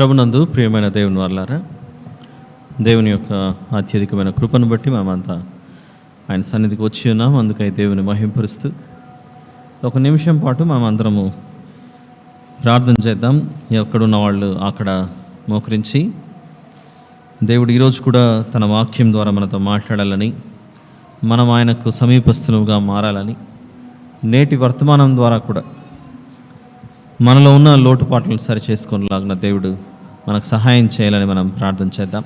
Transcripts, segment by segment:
ప్రభునందు ప్రియమైన దేవుని వాళ్ళారా, దేవుని యొక్క అత్యధికమైన కృపను బట్టి మనమంతా ఆయన సన్నిధికి వచ్చి ఉన్నాం. అందుకై దేవుని మహింపరుస్తూ ఒక నిమిషం పాటు మనం అందరము ప్రార్థన చేద్దాం. ఎక్కడున్న వాళ్ళు అక్కడ మోకరించి, దేవుడు ఈరోజు కూడా తన వాక్యం ద్వారా మనతో మాట్లాడాలని, మనం ఆయనకు సమీపస్తులుగా మారాలని, నేటి వర్తమానం ద్వారా కూడా మనలో ఉన్న లోటుపాట్లను సరి చేసుకునేలాగా దేవుడు మనకు సహాయం చేయాలని మనం ప్రార్థన చేద్దాం.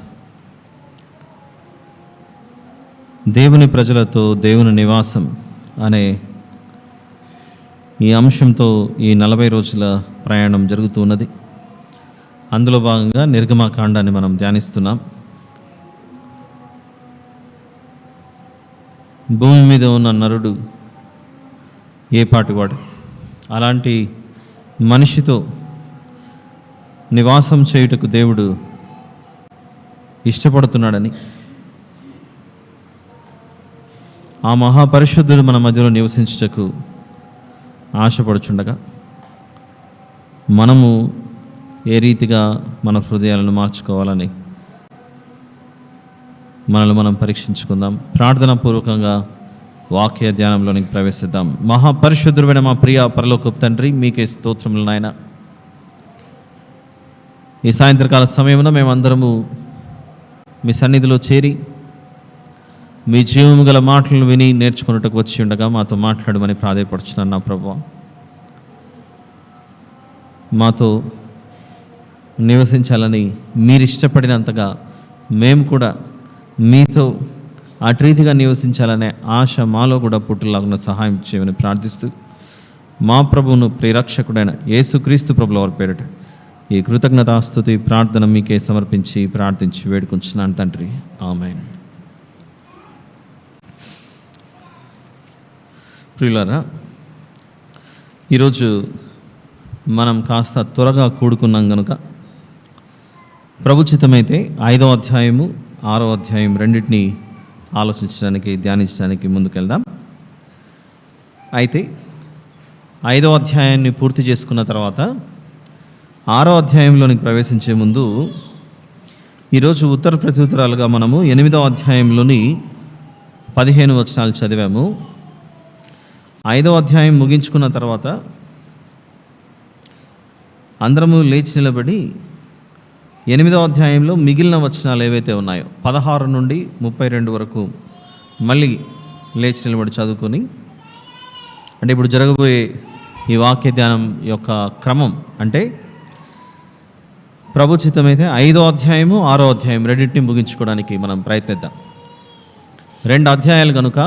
దేవుని ప్రజలతో దేవుని నివాసం అనే ఈ అంశంతో ఈ 40 రోజుల ప్రయాణం జరుగుతూ ఉన్నది. అందులో భాగంగా నిర్గమకాండాన్ని మనం ధ్యానిస్తున్నాం. భూమి మీద ఉన్న నరుడు ఏ పాటివాడు, అలాంటి మనిషితో నివాసం చేయుటకు దేవుడు ఇష్టపడుతున్నాడని, ఆ మహాపరిశుద్ధుడు మన మధ్యలో నివసించుటకు ఆశపడుచుండగా, మనము ఏ రీతిగా మన హృదయాలను మార్చుకోవాలని మనల్ని మనం పరీక్షించుకుందాం. ప్రార్థనాపూర్వకంగా వాక్య ధ్యానంలోనికి ప్రవేశిద్దాం. మహాపరిశుద్ధుడైన మా ప్రియ పరలోకపు తండ్రి, మీకే స్తోత్రములు నాయన. ఈ సాయంత్రకాల సమయంలో మేమందరము మీ సన్నిధిలో చేరి మీ జీవము గల మాటలను విని నేర్చుకున్నట్టుకు వచ్చి ఉండగా మాతో మాట్లాడమని ప్రాధేయపడుచున్నాను నా ప్రభువా. మాతో నివసించాలని మీరు ఇష్టపడినంతగా మేము కూడా మీతో అటు రీతిగా నివసించాలనే ఆశ మాలో కూడా పుట్టులాగున సహాయం చేయమని ప్రార్థిస్తూ, మా ప్రభువును ప్రియరక్షకుడైన యేసుక్రీస్తు ప్రభుల వారి పేరిట ఈ కృతజ్ఞతాస్తుతి ప్రార్థన మీకే సమర్పించి ప్రార్థించి వేడుకుంటున్నాను తండ్రి, ఆమేన్. ప్రియులారా, ఈరోజు మనం కాస్త త్వరగా కూడుకున్నాం కనుక ప్రభుచితమైతే 5వ అధ్యాయము 6వ అధ్యాయం రెండింటినీ ఆలోచించడానికి ధ్యానించడానికి ముందుకెళ్దాం. అయితే 5వ అధ్యాయాన్ని పూర్తి చేసుకున్న తర్వాత 6వ అధ్యాయంలోనికి ప్రవేశించే ముందు ఈరోజు ఉత్తర ప్రత్యుత్తరాలుగా మనము 8వ అధ్యాయంలోని 15 వచనాలు చదివాము. 5వ అధ్యాయం ముగించుకున్న తర్వాత అందరము లేచి నిలబడి 8వ అధ్యాయంలో మిగిలిన వచనాలు ఏవైతే ఉన్నాయో 16 నుండి 32 వరకు మళ్ళీ లేచి నిలబడి చదువుకొని, అంటే ఇప్పుడు జరగబోయే ఈ వాక్య ధ్యానం యొక్క క్రమం అంటే ప్రభుచితమైతే 5వ అధ్యాయము 6వ అధ్యాయం రెండింటిని ముగించుకోవడానికి మనం ప్రయత్నిద్దాం. 2 అధ్యాయాలు కనుక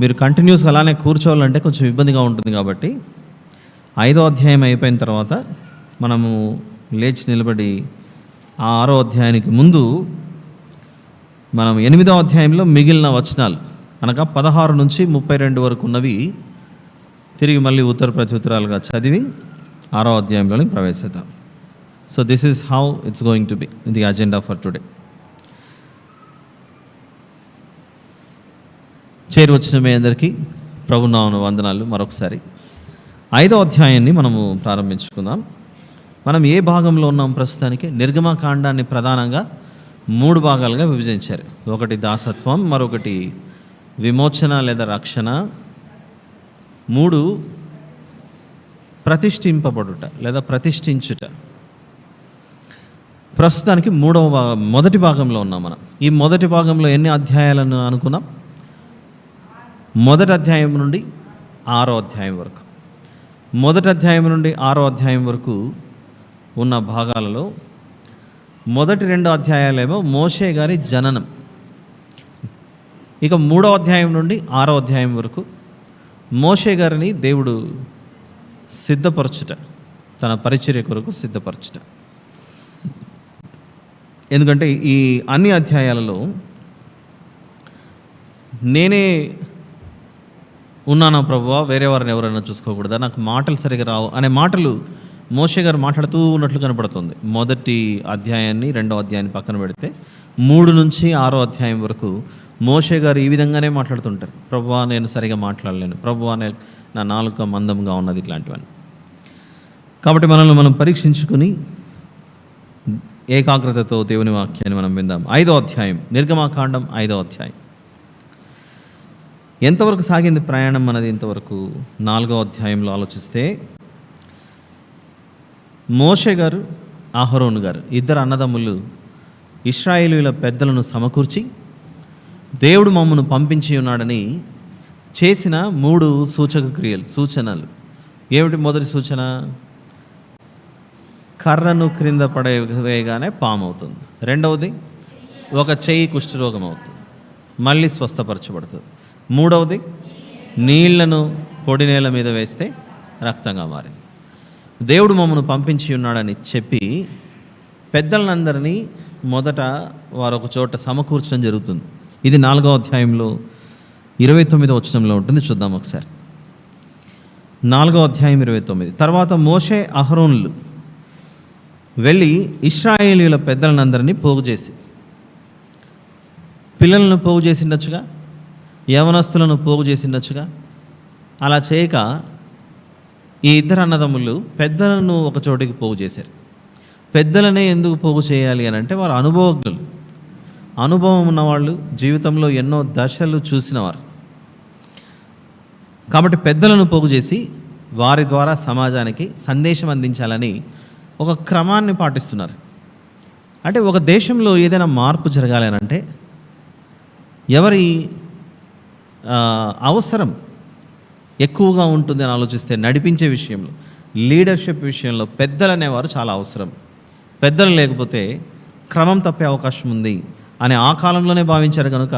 మీరు కంటిన్యూస్గా అలానే కూర్చోవాలంటే కొంచెం ఇబ్బందిగా ఉంటుంది. కాబట్టి 5వ అధ్యాయం అయిపోయిన తర్వాత మనము లేచి నిలబడి ఆ 6వ అధ్యాయానికి ముందు మనం 8వ అధ్యాయంలో మిగిలిన వచనాలు అనగా 16 నుంచి 32 వరకు ఉన్నవి తిరిగి మళ్ళీ ఉత్తర ప్రత్యుత్తరాలుగా చదివి 6వ అధ్యాయంలోని ప్రవేశిద్దాం. So this is how it's going to be the agenda for today. చేరి వచ్చిన మీ అందరికీ ప్రభునామమున వందనాలు. మరొకసారి 5వ అధ్యాయాన్ని మనము ప్రారంభించుకుందాం. మనం ఏ భాగంలో ఉన్నాం ప్రస్తుతానికి? నిర్గమకాండాన్ని ప్రధానంగా 3 భాగాలుగా విభజించారు. ఒకటి దాసత్వం, మరొకటి విమోచన లేదా రక్షణ, 3 ప్రతిష్ఠింపబడుట లేదా ప్రతిష్ఠించుట. ప్రస్తుతానికి మొదటి భాగంలో ఉన్నాం మనం. ఈ మొదటి భాగంలో ఎన్ని అధ్యాయాలను అనుకున్నాం? మొదటి అధ్యాయం నుండి 6వ అధ్యాయం వరకు. మొదటి అధ్యాయం నుండి 6వ అధ్యాయం వరకు ఉన్న భాగాలలో మొదటి 2 అధ్యాయాలేమో మోషే గారి జననం. ఇక 3వ అధ్యాయం నుండి 6వ అధ్యాయం వరకు మోషే గారిని దేవుడు సిద్ధపరచుట, తన పరిచర్య కొరకు సిద్ధపరచుట. ఎందుకంటే ఈ అన్ని అధ్యాయాలలో నేనే ఉన్నానా ప్రభువా, వేరే వారిని ఎవరైనా చూసుకోకూడదా, నాకు మాటలు సరిగా రావు అనే మాటలు మోషే గారు మాట్లాడుతూ ఉన్నట్లు కనపడుతుంది. మొదటి అధ్యాయాన్ని 2వ అధ్యాయాన్ని పక్కన పెడితే 3 నుంచి 6వ అధ్యాయం వరకు మోషే గారు ఈ విధంగానే మాట్లాడుతుంటారు. ప్రభువా నేను సరిగా మాట్లాడలేను, ప్రభువా నా నాలుక మందంగా ఉన్నది, ఇట్లాంటివన్నీ. కాబట్టి మనల్ని మనం పరీక్షించుకుని ఏకాగ్రతతో దేవుని వాక్యాన్ని మనం విందాం. 5వ అధ్యాయం, నిర్గమాకాండం 5వ అధ్యాయం. ఎంతవరకు సాగింది ప్రయాణం మనది? ఇంతవరకు 4వ అధ్యాయంలో ఆలోచిస్తే మోషే గారు, అహరోను గారు, ఇద్దరు అన్నదమ్ములు ఇశ్రాయేలీయుల పెద్దలను సమకూర్చి దేవుడు మమ్మను పంపించి ఉన్నాడని చేసిన 3 సూచక క్రియలు, సూచనలు ఏమిటి? మొదటి సూచన, కర్రను క్రింద పడవేయగానే పాము అవుతుంది. రెండవది, ఒక చెయ్యి కుష్ఠరోగం అవుతుంది, మళ్ళీ స్వస్థపరచబడుతుంది. మూడవది, నీళ్లను పొడి నేల మీద వేస్తే రక్తంగా మారింది. దేవుడు మమ్మను పంపించి ఉన్నాడని చెప్పి పెద్దలందరినీ మొదట వారు ఒక చోట సమకూర్చడం జరుగుతుంది. ఇది 4వ అధ్యాయంలో 29వ వచనంలో ఉంటుంది. చూద్దాం ఒకసారి. 4వ అధ్యాయం 29. తర్వాత మోషే అహరోనులు వెళ్ళి ఇశ్రాయేలీయుల పెద్దలందరినీ పోగు చేసి, పిల్లలను పోగు చేసిండొచ్చుగా, యవనస్తులను పోగు చేసిండొచ్చుగా, అలా చేయక ఈ ఇద్దరు అన్నదమ్ములు పెద్దలను ఒక చోటికి పోగు చేశారు. పెద్దలనే ఎందుకు పోగు చేయాలి అని అంటే, వారు అనుభవజ్ఞులు, అనుభవం ఉన్నవాళ్ళు, జీవితంలో ఎన్నో దశలు చూసినవారు. కాబట్టి పెద్దలను పోగు చేసి వారి ద్వారా సమాజానికి సందేశం అందించాలని ఒక క్రమాన్ని పాటిస్తున్నారు. అంటే ఒక దేశంలో ఏదైనా మార్పు జరగాలి అని అంటే ఎవరి అవసరం ఎక్కువగా ఉంటుంది అని ఆలోచిస్తే, నడిపించే విషయంలో, లీడర్షిప్ విషయంలో పెద్దలు అనేవారు చాలా అవసరం. పెద్దలు లేకపోతే క్రమం తప్పే అవకాశం ఉంది అని ఆ కాలంలోనే భావించారు కనుక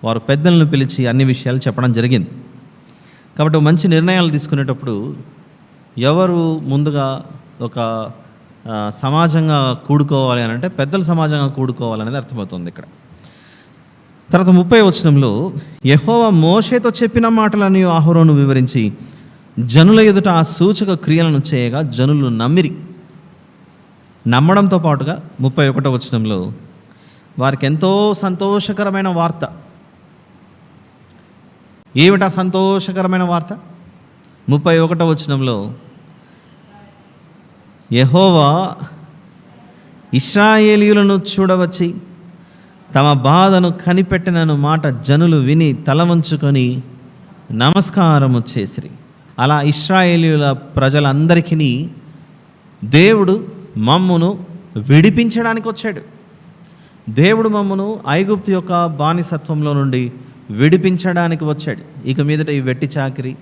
వారు పెద్దలను పిలిచి అన్ని విషయాలు చెప్పడం జరిగింది. కాబట్టి మంచి నిర్ణయాలు తీసుకునేటప్పుడు ఎవరు ముందుగా ఒక సమాజంగా కూడుకోవాలి అని అంటే పెద్దలు సమాజంగా కూడుకోవాలనేది అర్థమవుతుంది ఇక్కడ. తర్వాత 30వ వచనంలో, యెహోవా మోషేతో చెప్పిన మాటలని అహరోను వివరించి జనుల ఎదుట ఆ సూచక క్రియలను చేయగా జనులు నమ్మిరి. నమ్మడంతో పాటుగా 31వ వచనంలో వారికి ఎంతో సంతోషకరమైన వార్త. ఏమిటా సంతోషకరమైన వార్త? 31వ వచనంలో, యెహోవా ఇశ్రాయేలీయులను చూడవచ్చి తమ బాధను కనిపెట్టినను మాట జనులు విని తల వంచుకొని నమస్కారము చేసిరి. అలా ఇశ్రాయేలీయుల ప్రజలందరికీ దేవుడు మమ్మును విడిపించడానికి వచ్చాడు. దేవుడు మమ్మును ఐగుప్తు యొక్క బానిసత్వంలో నుండి విడిపించడానికి వచ్చాడు. ఇక మీదట ఈ వెట్టి చాకిరి,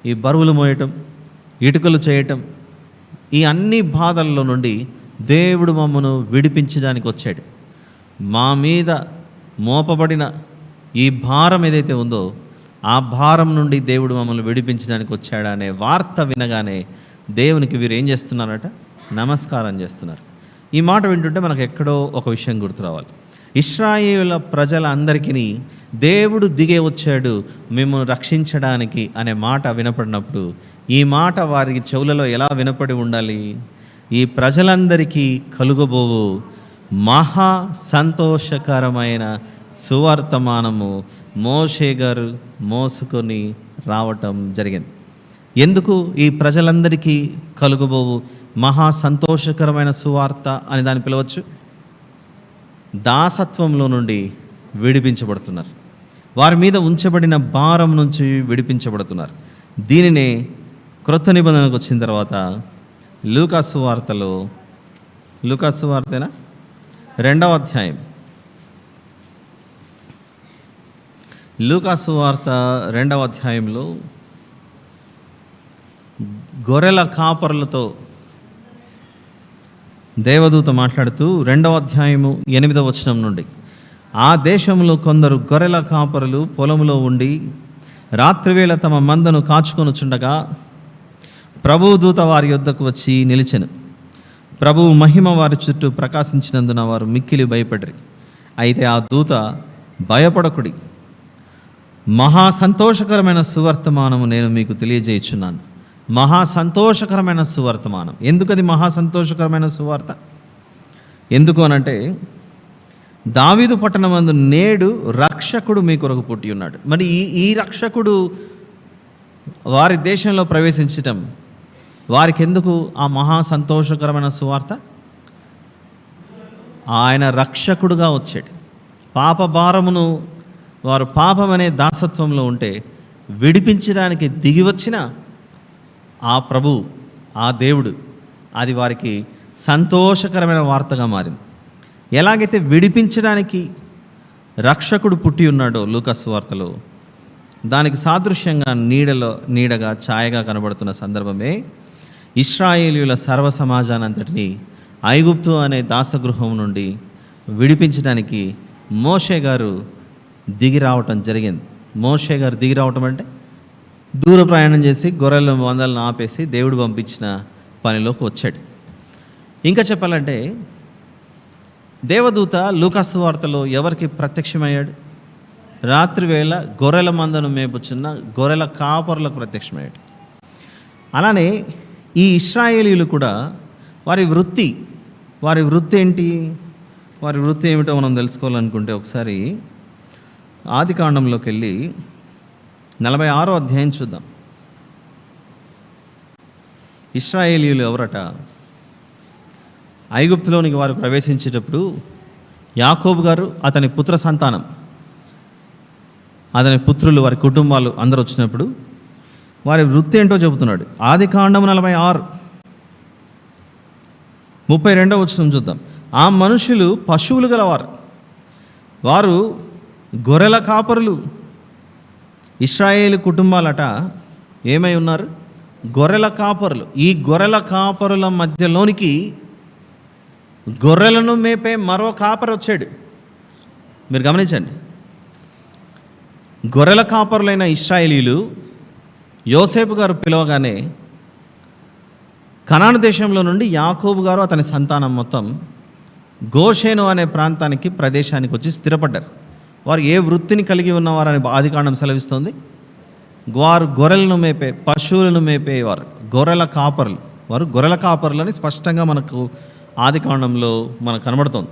ఈ బరువులు మోయటం, ఇటుకలు చేయటం, ఈ అన్ని బాధల్లో నుండి దేవుడు మమ్మను విడిపించడానికి వచ్చాడు. మా మీద మోపబడిన ఈ భారం ఏదైతే ఉందో ఆ భారం నుండి దేవుడు మమ్మల్ని విడిపించడానికి వచ్చాడనే వార్త వినగానే దేవునికి వీరు ఏం చేస్తున్నారట? నమస్కారం చేస్తున్నారు. ఈ మాట వింటుంటే మనకు ఎక్కడో ఒక విషయం గుర్తు రావాలి. ఇశ్రాయేలు ప్రజలందరికీ దేవుడు దిగే వచ్చాడు మిమ్మల్ని రక్షించడానికి అనే మాట వినపడినప్పుడు ఈ మాట వారి చెవులలో ఎలా వినపడి ఉండాలి? ఈ ప్రజలందరికీ కలుగబోవు మహా సంతోషకరమైన సువర్తమానము మోషే గారు మోసుకొని రావటం జరిగింది. ఎందుకు ఈ ప్రజలందరికీ కలుగబోవు మహా సంతోషకరమైన సువార్త అని దాన్ని పిలవచ్చు? దాసత్వంలో నుండి విడిపించబడుతున్నారు. వారి మీద ఉంచబడిన భారం నుంచి విడిపించబడుతున్నారు. దీనినే క్రొత్త నిబంధనకు వచ్చిన తర్వాత లూకాసు వార్తలో, లూకాసు వార్తేనా 2వ అధ్యాయం, లూకాసు వార్త 2వ అధ్యాయంలో గొర్రెల కాపరులతో దేవదూత మాట్లాడుతూ 2వ అధ్యాయము 8వ వచనం నుండి, ఆ దేశంలో కొందరు గొర్రెల కాపరులు పొలములో ఉండి రాత్రివేళ తమ మందను కాచుకొనుచుండగా ప్రభువు దూత వారి యొద్దకు వచ్చి నిలిచెను. ప్రభువు మహిమ వారి చుట్టూ ప్రకాశించినందున వారు మిక్కిలి భయపడిరి. అయితే ఆ దూత, భయపడకుడి, మహా సంతోషకరమైన సువర్తమానము నేను మీకు తెలియజేయుచున్నాను. మహా సంతోషకరమైన సువర్తమానం. ఎందుకు అది మహా సంతోషకరమైన సువార్త? ఎందుకు అనంటే, దావీదు పట్టణమందు నేడు రక్షకుడు మీ కొరకు పుట్టి ఉన్నాడు. మరి ఈ రక్షకుడు వారి దేశంలో ప్రవేశించటం వారికి ఎందుకు ఆ మహా సంతోషకరమైన సువార్త? ఆయన రక్షకుడుగా వచ్చాడు. పాప భారమును, వారు పాపం అనే దాసత్వంలో ఉంటే విడిపించడానికి దిగి వచ్చిన ఆ ప్రభు, ఆ దేవుడు, అది వారికి సంతోషకరమైన వార్తగా మారింది. ఎలాగైతే విడిపించడానికి రక్షకుడు పుట్టి ఉన్నాడో లూకాసు వార్తలో, దానికి సాదృశ్యంగా నీడగా ఛాయగా కనబడుతున్న సందర్భమే ఇశ్రాయేలీయుల సర్వ సమాజానంతటినీ ఐగుప్తు అనే దాసగృహం నుండి విడిపించడానికి మోషే గారు దిగి రావటం జరిగింది. మోషే గారు దిగి రావటం అంటే దూర ప్రయాణం చేసి గొర్రెల మందలను ఆపేసి దేవుడు పంపించిన పనిలోకి వచ్చాడు. ఇంకా చెప్పాలంటే దేవదూత లూకాసు వార్తలో ఎవరికి ప్రత్యక్షమయ్యాడు? రాత్రి వేళ గొర్రెల మందను మేపుచున్న గొర్రెల కాపరులకు ప్రత్యక్షమయ్యాడు. అలానే ఈ ఇశ్రాయేలీయులు కూడా వారి వృత్తి ఏంటి? వారి వృత్తి ఏమిటో మనం తెలుసుకోవాలనుకుంటే ఒకసారి ఆదికాండంలోకి వెళ్ళి 46వ అధ్యాయం చూద్దాం. ఇశ్రాయేలీయులు ఎవరట? ఐగుప్తులోనికి వారు ప్రవేశించేటప్పుడు యాకోబు గారు, అతని పుత్ర సంతానం, అతని పుత్రులు, వారి కుటుంబాలు అందరూ వచ్చినప్పుడు వారి వృత్తి ఏంటో చెబుతున్నాడు. ఆదికాండం 46:32 వచనం చూద్దాం. ఆ మనుషులు పశువులు గలవారు, వారు గొర్రెల కాపరులు. ఇశ్రాయేలు కుటుంబాలట ఏమై ఉన్నారు? గొర్రెల కాపరులు. ఈ గొర్రెల కాపరుల మధ్యలోనికి గొర్రెలను మేపే మరో కాపరి వచ్చాడు. మీరు గమనించండి, గొర్రెల కాపరులైన ఇశ్రాయేలీలు యోసేపు గారు పిలవగానే కనాను దేశంలో నుండి యాకోబు గారు, అతని సంతానం మొత్తం గోషేను అనే ప్రదేశానికి వచ్చి స్థిరపడ్డారు. వారు ఏ వృత్తిని కలిగి ఉన్నవారని ఆదికాండం సెలవిస్తుంది? వారు గొర్రెలను మేపే, పశువులను మేపేవారు, గొర్రెల కాపరులు. వారు గొర్రెల కాపరులని స్పష్టంగా మనకు ఆదికాండంలో మనకు కనబడుతుంది.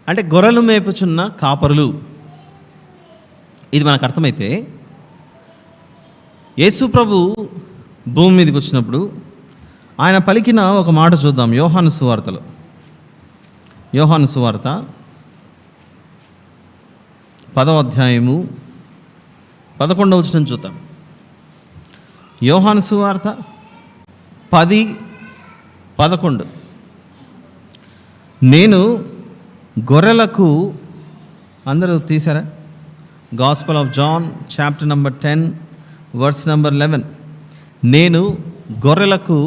అంటే గొర్రెలు మేపుచున్న కాపరులు, ఇది మనకు అర్థమైతే యేసు ప్రభు భూమి మీదకి వచ్చినప్పుడు ఆయన పలికిన ఒక మాట చూద్దాం. యోహాను సువార్తలో, యోహాను సువార్త 10వ అధ్యాయము 11వ వచనం చూద్దాం. యోహాను సువార్త 10:11. నేను గొర్రెలకు, అందరూ తీసారా? Gospel of John chapter number 10 verse number 11. నేను గొర్రెలకు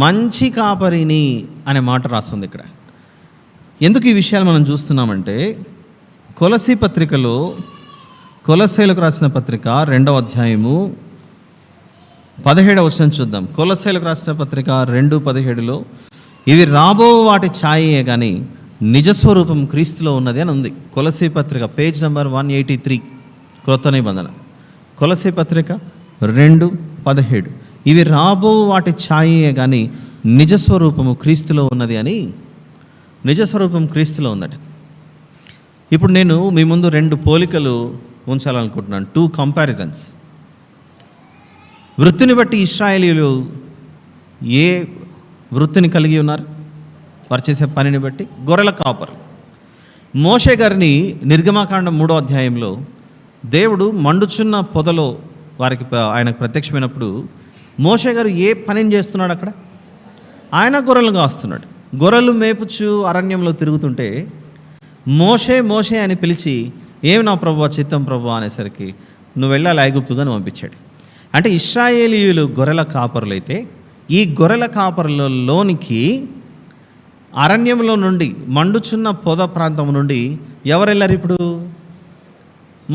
మంచి కాపరిని అనే మాట రాస్తుంది ఇక్కడ. ఎందుకు ఈ విషయాలు మనం చూస్తున్నామంటే కొలసీ పత్రికలో, కొలస్సీలకు రాసిన పత్రిక 2వ అధ్యాయము 17వ వచనం చూద్దాం. కొలస్సీలకు రాసిన పత్రిక 2:17లో ఇవి రాబో వాటి ఛాయే కానీ నిజస్వరూపం క్రీస్తులో ఉన్నది అని ఉంది. కొలసీ పత్రిక పేజ్ నెంబర్ 183, క్రొత్త నిబంధన. కొలసీ పత్రిక 2:17 ఇవి రాబో వాటి ఛాయే కానీ నిజస్వరూపము క్రీస్తులో ఉన్నది అని. నిజస్వరూపం క్రీస్తులో ఉందట. ఇప్పుడు నేను మీ ముందు 2 పోలికలు ఉంచాలనుకుంటున్నాను, 2 కంపారిజన్స్. వృత్తిని బట్టి ఇశ్రాయేలీయులు ఏ వృత్తిని కలిగి ఉన్నారు? వారు చేసే పనిని బట్టి గొర్రెల కాపరు. మోషే గారిని నిర్గమాకాండం 3వ అధ్యాయంలో దేవుడు మండుచున్న పొదలో వారికి ఆయనకు ప్రత్యక్షమైనప్పుడు మోషే గారు ఏ పనిని చేస్తున్నాడు అక్కడ? ఆయన గొర్రెలుగా వస్తున్నాడు. గొర్రెలు మేపుచు అరణ్యంలో తిరుగుతుంటే మోషే మోషే అని పిలిచి, ఏమి నా ప్రభువా, చిత్తం ప్రభువా అనేసరికి నువ్వు వెళ్ళాలి ఐగుప్తుగా పంపించాడు. అంటే ఇశ్రాయేలీయులు గొర్రెల కాపరులైతే ఈ గొర్రెల కాపరులలోనికి అరణ్యంలో నుండి, మండుచున్న పొద ప్రాంతం నుండి ఎవరు వెళ్ళారు? ఇప్పుడు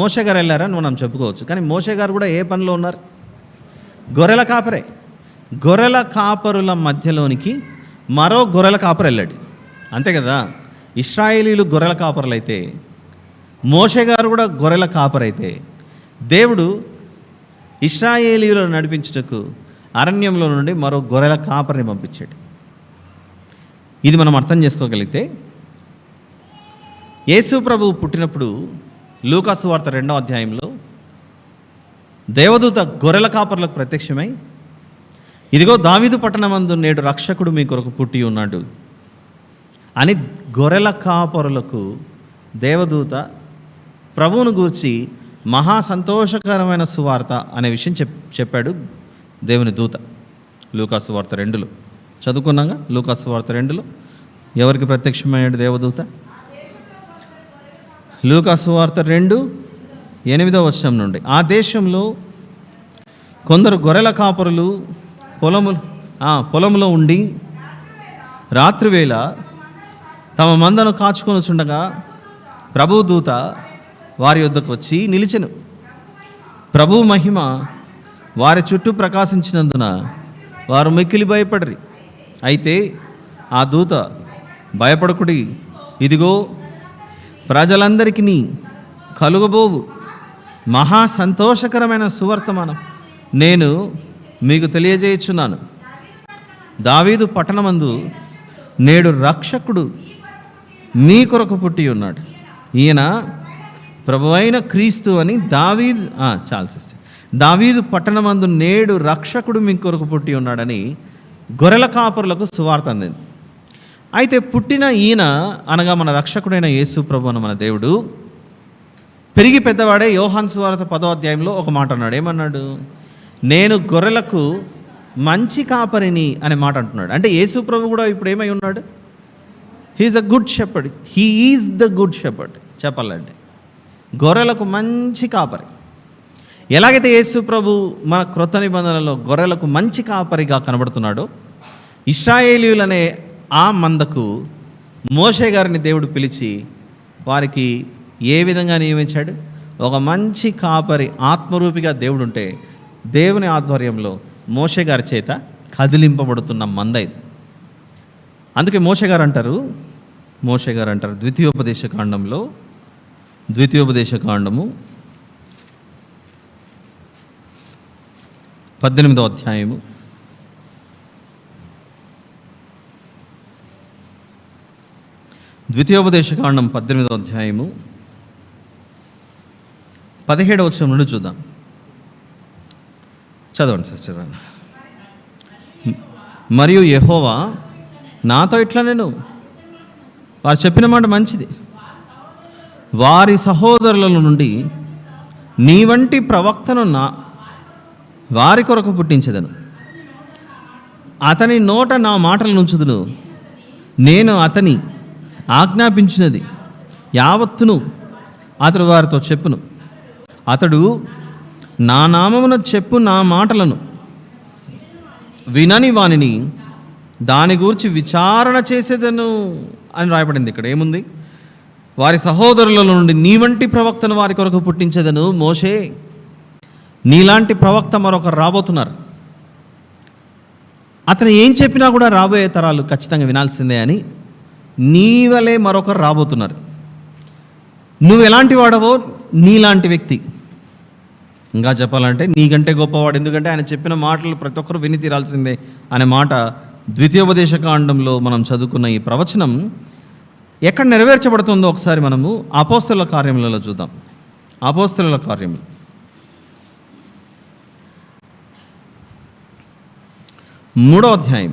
మోషే గారు వెళ్ళారని మనం చెప్పుకోవచ్చు. కానీ మోషే గారు కూడా ఏ పనిలో ఉన్నారు? గొర్రెల కాపరే. గొర్రెల కాపరుల మధ్యలోనికి మరో గొర్రెల కాపరు వెళ్ళాడు, అంతే కదా. ఇశ్రాయేలీయులు గొర్రెల కాపరులైతే మోషే గారు కూడా గొర్రెల కాపరైతే దేవుడు ఇశ్రాయేలీయులను నడిపించుటకు అరణ్యంలో నుండి మరో గొర్రెల కాపరిని పంపించాడు. ఇది మనం అర్థం చేసుకోగలిగితే యేసు ప్రభువు పుట్టినప్పుడు లూకాసు వార్త 2వ అధ్యాయంలో దేవదూత గొర్రెల కాపరులకు ప్రత్యక్షమై ఇదిగో దావీదు పట్టణమందు నేడు రక్షకుడు మీ కొరకు పుట్టి ఉన్నాడు అని గొర్రెల కాపరులకు దేవదూత ప్రభువును గూర్చి మహా సంతోషకరమైన సువార్త అనే విషయం చెప్పాడు దేవుని దూత. లూకాసు వార్త 2లో చదువుకున్నాగా. లూకాసు వార్త 2లో ఎవరికి ప్రత్యక్షమయ్యాడు దేవదూత? లూకాసు వార్త 2:8 వచనం నుండి, ఆ దేశంలో కొందరు గొర్రెల కాపరులు పొలములో ఉండి రాత్రివేళ తమ మందను కాచుకొనుచుండగా ప్రభువు దూత వారి యొద్దకు వచ్చి నిలిచెను. ప్రభువు మహిమ వారి చుట్టూ ప్రకాశించినందున వారు మిక్కిలి భయపడరి. అయితే ఆ దూత, భయపడకుడి, ఇదిగో ప్రజలందరికీ కలుగబోవు మహా సంతోషకరమైన సువర్తమానం నేను మీకు తెలియజేయుచున్నాను. దావీదు పట్టణమందు నేడు రక్షకుడు మీ కొరకు పుట్టి ఉన్నాడు. ఈయన ప్రభువైన క్రీస్తు అని దావీదు పట్టణమందు నేడు రక్షకుడు మీ కొరకు పుట్టి ఉన్నాడని గొర్రెల కాపరులకు సువార్త అందింది. అయితే పుట్టిన ఈయన అనగా మన రక్షకుడైన యేసు ప్రభు అన్న మన దేవుడు పెరిగి పెద్దవాడే యోహాను సువార్త 10వ అధ్యాయంలో ఒక మాట అన్నాడు. ఏమన్నాడు? నేను గొర్రెలకు మంచి కాపరిని అనే మాట అంటున్నాడు. అంటే యేసు ప్రభు కూడా ఇప్పుడు ఏమై ఉన్నాడు? He's a good shepherd. He is the good shepherd. చెప్పాలంటే గొర్రెలకు మంచి కాపరి. ఎలాగైతే యేసు ప్రభు మన క్రొత్త నిబంధనలో గొర్రెలకు మంచి కాపరిగా కనబడుతున్నాడో, ఇశ్రాయేలీయులనే ఆ మందకు మోషే గారిని దేవుడు పిలిచి వారికి ఏ విధంగా నియమించాడు? ఒక మంచి కాపరి ఆత్మరూపిగా దేవుడు ఉంటే దేవుని ఆధ్వర్యంలో మోషే గారి చేత కదిలింపబడుతున్న మంద ఇది. అందుకే మోషే గారు అంటారు ద్వితీయోపదేశ కాండము 18వ అధ్యాయము 18వ అధ్యాయము 17వ వచనం నుండి చూద్దాం. చదవండి సిస్టర్. మరియు యెహోవా నాతో ఇట్లా, నేను వారు చెప్పిన మాట మంచిది, వారి సహోదరుల నుండి నీ వంటి ప్రవక్తను వారి కొరకు పుట్టించదను, అతని నోట నా మాటలు నుంచుదును, నేను అతని ఆజ్ఞాపించినది యావత్తును అతడు వారితో చెప్పును, అతడు నా నామమున చెప్పు నా మాటలను వినని వానిని దాని గురించి విచారణ చేసేదను అని రాయబడింది. ఇక్కడ ఏముంది? వారి సహోదరుల నుండి నీ వంటి ప్రవక్తను వారి కొరకు పుట్టించేదను. మోషే, నీలాంటి ప్రవక్త మరొకరు రాబోతున్నారు, అతను ఏం చెప్పినా కూడా రాబోయే తరాలు ఖచ్చితంగా వినాల్సిందే అని నీ వలే మరొకరు రాబోతున్నారు. నువ్వు ఎలాంటి వాడవో నీలాంటి వ్యక్తి, ఇంకా చెప్పాలంటే నీకంటే గొప్పవాడు. ఎందుకంటే ఆయన చెప్పిన మాటలు ప్రతి ఒక్కరు విని తీరాల్సిందే అనే మాట ద్వితీయోపదేశ కాండంలో మనం చదువుకున్న ఈ ప్రవచనం ఎక్కడ నెరవేర్చబడుతుందో ఒకసారి మనము అపోస్తలుల కార్యములలో చూద్దాం. అపోస్తలుల కార్యములు 3వ అధ్యాయం.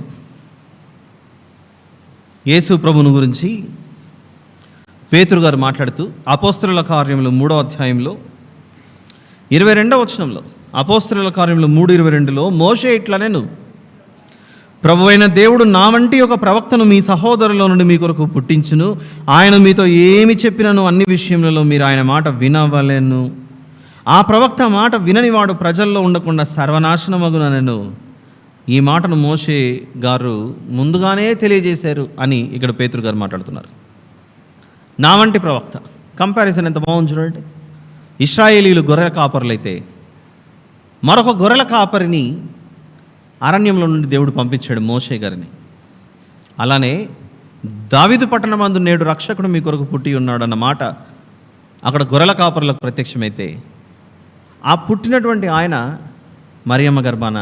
యేసు ప్రభువును గురించి పేతురు గారు మాట్లాడుతూ అపోస్తలుల కార్యములు 3వ అధ్యాయంలో 22వ వచనంలో, అపోస్తలుల కార్యములు 3:22లో మోషే ఇట్లా, నేను ప్రభువైన దేవుడు నా వంటి ఒక ప్రవక్తను మీ సహోదరుల నుండి మీ కొరకు పుట్టించును, ఆయన మీతో ఏమి చెప్పినను అన్ని విషయములలో మీరు ఆయన మాట వినవలెను, ఆ ప్రవక్త మాట విననివాడు ప్రజల్లో ఉండకుండా సర్వనాశనమగుననెను. ఈ మాటను మోషే గారు ముందుగానే తెలియజేశారు అని ఇక్కడ పేతురు గారు మాట్లాడుతున్నారు. నా వంటి ప్రవక్త, కంపారిజన్ ఎంత బాగుంది చూడండి. ఇశ్రాయేలీలు గొర్రెల కాపరులైతే మరొక గొర్రెల కాపరిని అరణ్యంలో నుండి దేవుడు పంపించాడు, మోషే గారిని. అలానే దావీదు పట్టణమందు నేడు రక్షకుడు మీ కొరకు పుట్టి ఉన్నాడు అన్న మాట అక్కడ గొర్రెల కాపరులకు ప్రత్యక్షమైతే, ఆ పుట్టినటువంటి ఆయన మరియమ్మ గర్భాన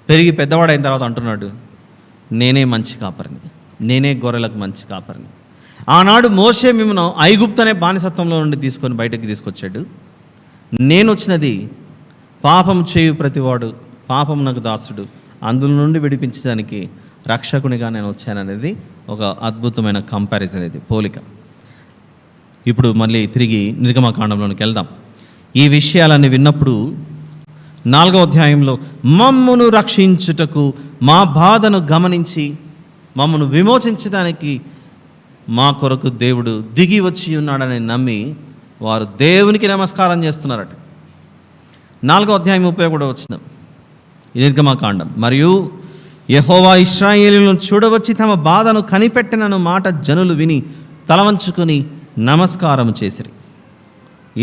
పెరిగి పెద్దవాడైన తర్వాత అంటున్నాడు, నేనే మంచి కాపరిని, నేనే గొర్రెలకు మంచి కాపరిని. ఆనాడు మోషే మిమ్మల్ని ఐగుప్తు అనే బానిసత్వంలో నుండి తీసుకొని బయటకు తీసుకొచ్చాడు. నేను వచ్చినది పాపం చేయు ప్రతివాడు పాపం నాకు దాసుడు అందులో నుండి విడిపించడానికి రక్షకునిగా నేను వచ్చాననేది ఒక అద్భుతమైన కంపారిజన్, ఇది పోలిక. ఇప్పుడు మళ్ళీ తిరిగి నిర్గమకాండంలోనికి వెళ్దాం. ఈ విషయాలన్నీ విన్నప్పుడు 4వ అధ్యాయంలో మమ్మును రక్షించుటకు మా బాధను గమనించి మమ్మను విమోచించడానికి మా కొరకు దేవుడు దిగి వచ్చి ఉన్నాడని నమ్మి వారు దేవునికి నమస్కారం చేస్తున్నారట. 4వ అధ్యాయం 31వ వచనం, నిర్గమకాండం. మరియు యెహోవా ఇశ్రాయేలులను చూడవచ్చి తమ బాధను కనిపెట్టినను మాట జనులు విని తలవంచుకొని నమస్కారం చేసిరి.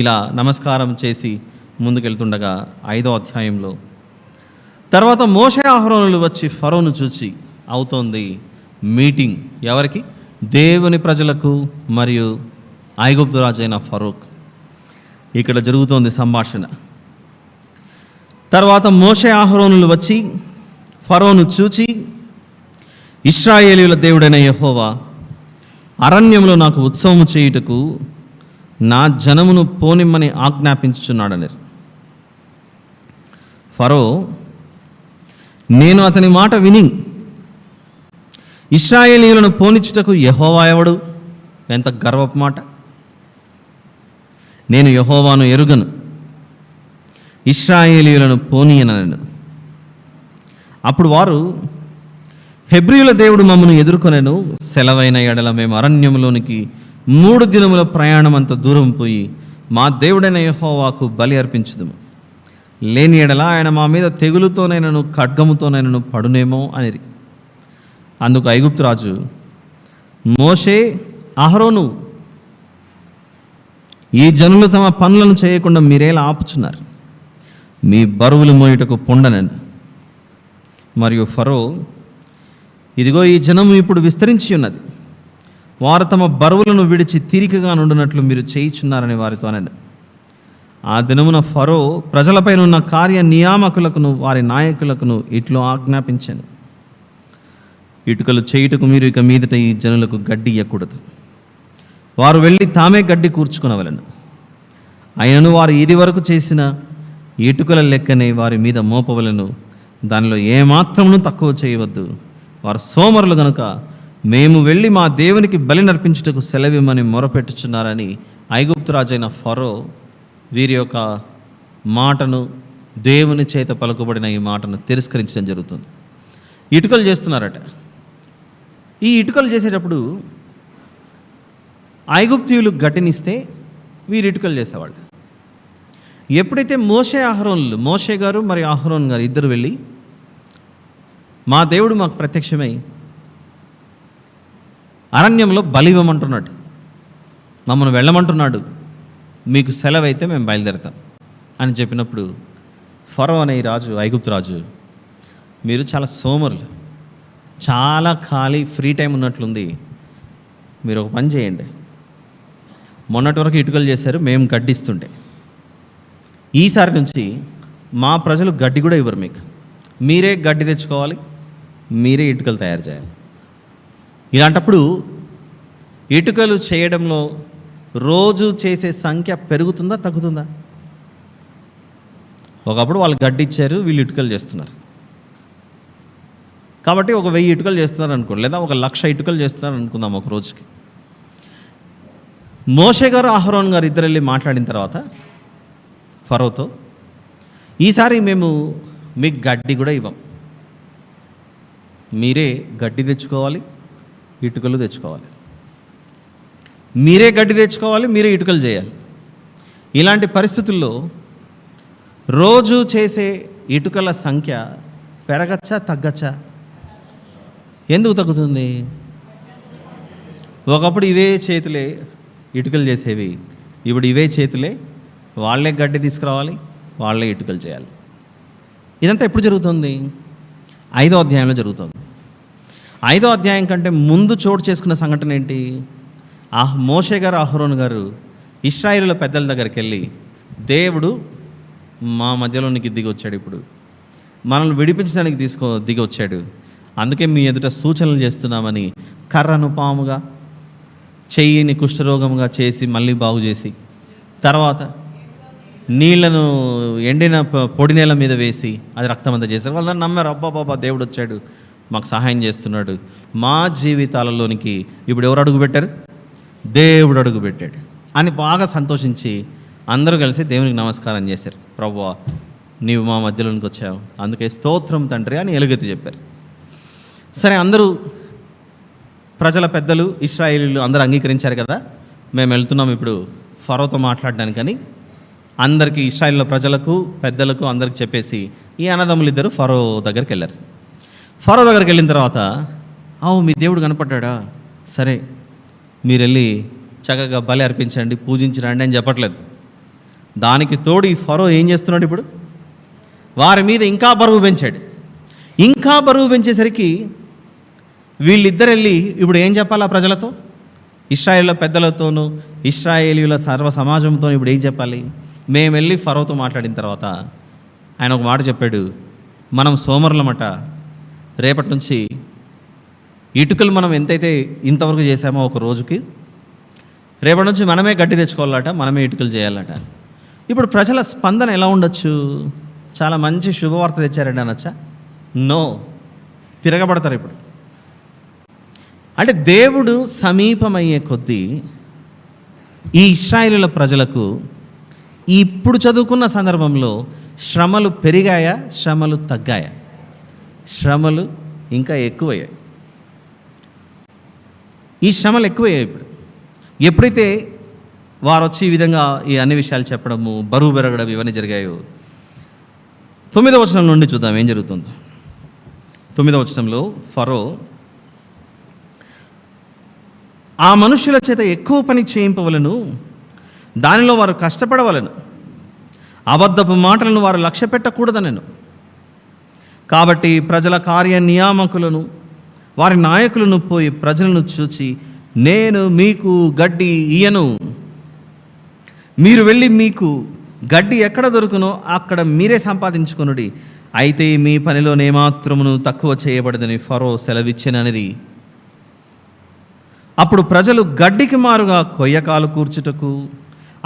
ఇలా నమస్కారం చేసి ముందుకెళ్తుండగా 5వ అధ్యాయంలో తర్వాత మోషే అహరోనులు వచ్చి ఫరోను చూచి అవుతోంది మీటింగ్. ఎవరికి? దేవుని ప్రజలకు మరియు ఐగుప్తు రాజైన ఫరోక్. ఇక్కడ జరుగుతోంది సంభాషణ. తర్వాత మోషే అహరోనులు వచ్చి ఫరోను చూచి, ఇశ్రాయేలీయుల దేవుడైన యెహోవా అరణ్యంలో నాకు ఉత్సవము చేయుటకు నా జనమును పోనిమ్మని ఆజ్ఞాపించుచున్నాడని. ఫరో నేను అతని మాట విని ఇశ్రాయేలీయులను పోనిచ్చుటకు యెహోవా ఎవడు? ఎంత గర్వపు మాట! నేను యెహోవాను ఎరుగను, ఇశ్రాయేలీయులను పోనీయనను. అప్పుడు వారు, హెబ్రీయుల దేవుడు మమ్మను ఎదుర్కొనెను, సెలవైన ఎడల మేము అరణ్యంలోనికి 3 దినముల ప్రయాణం అంత దూరం పోయి మా దేవుడైన యెహోవాకు బలి అర్పించుదుము, లేని ఎడల ఆయన మా మీద తెగులుతోనైనను ఖడ్గముతోనైనను పడునేమో అనిరి. అందుకు ఐగుప్తు రాజు, మోషే అహరోను, ఈ జనులు తమ పనులను చేయకుండా మీరేలా ఆపుచున్నారు? మీ బరువులు మోయుటకు పొండనని. మరియు ఫరో, ఇదిగో ఈ జనము ఇప్పుడు విస్తరించి ఉన్నది, వారు తమ బరువులను విడిచి తీరికగా నుండినట్లు మీరు చేయుచున్నారని వారితో అనండి. ఆ దినమున ఫరో ప్రజలపైన ఉన్న కార్య నియామకులకును వారి నాయకులకును ఇట్లు ఆజ్ఞాపించాను, ఇటుకలు చేయుటకు మీరు ఇక మీదట ఈ జనులకు గడ్డి ఇయ్యకూడదు, వారు వెళ్ళి తామే గడ్డి కూర్చుకొనవలెను. అయినను వారు ఇది వరకు చేసిన ఇటుకల లెక్కనే వారి మీద మోపవలను, దానిలో ఏమాత్రమును తక్కువ చేయవద్దు. వారు సోమరులు గనుక మేము వెళ్ళి మా దేవునికి బలి నర్పించుటకు సెలవిమ్మని మొరపెట్టుచున్నారని ఐగుప్తు రాజైన ఫరో వీరి యొక్క మాటను, దేవుని చేత పలుకుబడిన ఈ మాటను తిరస్కరించడం జరుగుతుంది. ఇటుకలు చేస్తున్నారట. ఈ ఇటుకలు చేసేటప్పుడు ఐగుప్తీయులు గట్టినిస్తే వీరు ఇటుకలు చేసేవాళ్ళు. ఎప్పుడైతే మోషే గారు మరియు అహరోన్ గారు ఇద్దరు వెళ్ళి మా దేవుడు మాకు ప్రత్యక్షమై అరణ్యంలో బలి ఇవ్వమంటున్నాడు, మమ్మల్ని వెళ్ళమంటున్నాడు, మీకు సెలవైతే మేము బయలుదేరతాం అని చెప్పినప్పుడు ఫరో అనే రాజు, ఐగుప్తు రాజు, మీరు చాలా సోమరులు, చాలా ఖాళీ ఫ్రీ టైం ఉన్నట్లుంది, మీరు ఒక పని చేయండి, మొన్నటి వరకు ఇటుకలు చేశారు, మేము గడ్డిస్తుంటే ఈసారి నుంచి మా ప్రజలు గడ్డి కూడా ఇవ్వరు, మీకు మీరే గడ్డి తెచ్చుకోవాలి, మీరే ఇటుకలు తయారు చేయాలి. ఇలాంటప్పుడు ఇటుకలు చేయడంలో రోజు చేసే సంఖ్య పెరుగుతుందా తగ్గుతుందా? ఒకప్పుడు వాళ్ళు గడ్డి ఇచ్చారు, వీళ్ళు ఇటుకలు చేస్తున్నారు కాబట్టి ఒక 1000 ఇటుకలు చేస్తున్నారు అనుకోండి, లేదా 1,00,000 ఇటుకలు చేస్తున్నారు అనుకుందాం ఒక రోజుకి. మోషే గారు అహరోన్ గారు ఇద్దరు వెళ్ళి మాట్లాడిన తర్వాత ఫరోతో, ఈసారి మేము మీకు గడ్డి కూడా ఇవ్వం, మీరే గడ్డి తెచ్చుకోవాలి, ఇటుకలు తెచ్చుకోవాలి, మీరే గడ్డి తెచ్చుకోవాలి, మీరే ఇటుకలు చేయాలి. ఇలాంటి పరిస్థితుల్లో రోజు చేసే ఇటుకల సంఖ్య పెరగచ్చా తగ్గచ్చా? ఎందుకు తగ్గుతుంది? ఒకప్పుడు ఇవే చేతులే ఇటుకలు చేసేవి, ఇప్పుడు ఇవే చేతులే వాళ్ళే గడ్డి తీసుకురావాలి, వాళ్ళే ఇటుకలు చేయాలి. ఇదంతా ఎప్పుడు జరుగుతుంది? 5వ అధ్యాయంలో జరుగుతుంది. 5వ అధ్యాయం కంటే ముందు చోటు చేసుకున్న సంఘటన ఏంటి? మోషే గారు అహరోన్ గారు ఇశ్రాయేలుల పెద్దల దగ్గరికి వెళ్ళి, దేవుడు మా మధ్యలోనికి దిగి వచ్చాడు, ఇప్పుడు మనల్ని విడిపించడానికి దిగి వచ్చాడు, అందుకే మీ ఎదుట సూచనలు చేస్తున్నామని కర్రను పాముగా, చెయ్యిని కుష్ఠరోగముగా చేసి మళ్ళీ బాగు చేసి, తర్వాత నీళ్లను ఎండిన పొడి నేల మీద వేసి అది రక్తం అంతా చేశారు. వాళ్ళని నమ్మారు, అబ్బాబాబా దేవుడు వచ్చాడు, మాకు సహాయం చేస్తున్నాడు. మా జీవితాలలోనికి ఇప్పుడు ఎవరు అడుగు పెట్టారు? దేవుడు అడుగు పెట్టాడు అని బాగా సంతోషించి అందరూ కలిసి దేవునికి నమస్కారం చేశారు. ప్రభువా, నీవు మా మధ్యలోనికి వచ్చావు, అందుకే స్తోత్రం తండ్రి అని ఎలుగెత్తి చెప్పారు. సరే, అందరూ ప్రజల పెద్దలు, ఇశ్రాయేలీయులు అందరూ అంగీకరించారు కదా, మేము వెళ్తున్నాం ఇప్పుడు ఫరోతో మాట్లాడడానికని అందరికీ, ఇశ్రాయేలు ప్రజలకు పెద్దలకు అందరికి చెప్పేసి ఈ అన్నదమ్ములు ఇద్దరు ఫరో దగ్గరికి వెళ్ళారు. ఫరో దగ్గరికి వెళ్ళిన తర్వాత, మీ దేవుడు కనపడ్డా, సరే మీరు వెళ్ళి చక్కగా బలి అర్పించండి, పూజించరండి అని చెప్పట్లేదు. దానికి తోడు ఈ ఫరో ఏం చేస్తున్నాడు, ఇప్పుడు వారి మీద ఇంకా బరువు పెంచాడు. ఇంకా బరువు పెంచేసరికి వీళ్ళిద్దరు వెళ్ళి ఇప్పుడు ఏం చెప్పాలి ఆ ప్రజలతో? ఇశ్రాయేలు పెద్దలతోనూ ఇశ్రాయేలీయుల సర్వ సమాజంతో ఇప్పుడు ఏం చెప్పాలి? మేము వెళ్ళి ఫరోతో మాట్లాడిన తర్వాత ఆయన ఒక మాట చెప్పాడు, మనం సోమరులమట, రేపటి నుంచి ఇటుకలు మనం ఎంతైతే ఇంతవరకు చేసామో ఒక రోజుకి, రేపటి నుంచి మనమే గడ్డి తెచ్చుకోవాలట, మనమే ఇటుకలు చేయాలట. ఇప్పుడు ప్రజల స్పందన ఎలా ఉండొచ్చు? చాలా మంచి శుభవార్త తెచ్చారండి అనొచ్చా? నో, తిరగబడతారు ఇప్పుడు. అంటే దేవుడు సమీపమయ్యే కొద్దీ ఈ ఇశ్రాయేలుల ప్రజలకు ఇప్పుడు చదువుకున్న సందర్భంలో శ్రమలు పెరిగాయా, శ్రమలు తగ్గాయా? శ్రమలు ఇంకా ఎక్కువయ్యాయి. ఈ శ్రమలు ఎక్కువయ్యాయి. ఇప్పుడు ఎప్పుడైతే వారు వచ్చి ఈ విధంగా ఈ అన్ని విషయాలు చెప్పడము, బరువు పెరగడం ఇవన్నీ జరిగాయో, 9వ వచనం నుండి చూద్దాం ఏం జరుగుతుందో. 9వ వచనంలో ఫరో, ఆ మనుషుల చేత ఎక్కువ పని చేయింపవలను, దానిలో వారు కష్టపడవలను, అబద్ధపు మాటలను వారు లక్ష్య పెట్టకూడదనెను. కాబట్టి ప్రజల కార్య నియామకులను వారి నాయకులను పోయి ప్రజలను చూచి, నేను మీకు గడ్డి ఇయ్యను, మీరు వెళ్ళి మీకు గడ్డి ఎక్కడ దొరుకునో అక్కడ మీరే సంపాదించుకొనుడి, అయితే మీ పనిలోనేమాత్రమును తక్కువ చేయబడదని ఫరో సెలవిచ్చెననిరి. అప్పుడు ప్రజలు గడ్డికి మారుగా కొయ్యకాలు కూర్చుటకు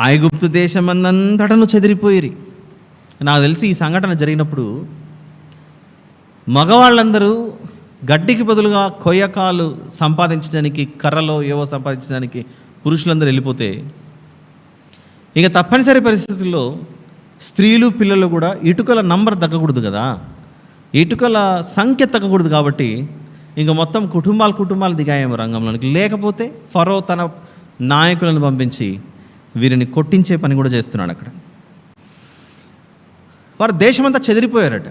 ఐగుప్తు దేశమందంతటను చెదిరిపోయిరి. నాకు తెలిసి ఈ సంఘటన జరిగినప్పుడు మగవాళ్ళందరూ గడ్డికి బదులుగా కొయ్యకాలు సంపాదించడానికి, కర్రలో ఏవో సంపాదించడానికి పురుషులందరూ వెళ్ళిపోతే, ఇక తప్పనిసరి పరిస్థితుల్లో స్త్రీలు పిల్లలు కూడా ఇటుకల నంబర్ తగ్గకూడదు కదా, ఇటుకల సంఖ్య తగ్గకూడదు. కాబట్టి ఇంక మొత్తం కుటుంబాలు దిగాయేమో రంగంలోనికి. లేకపోతే ఫరో తన నాయకులను పంపించి వీరిని కొట్టించే పని కూడా చేస్తున్నాడు. అక్కడ వారు దేశమంతా చెదిరిపోయారట,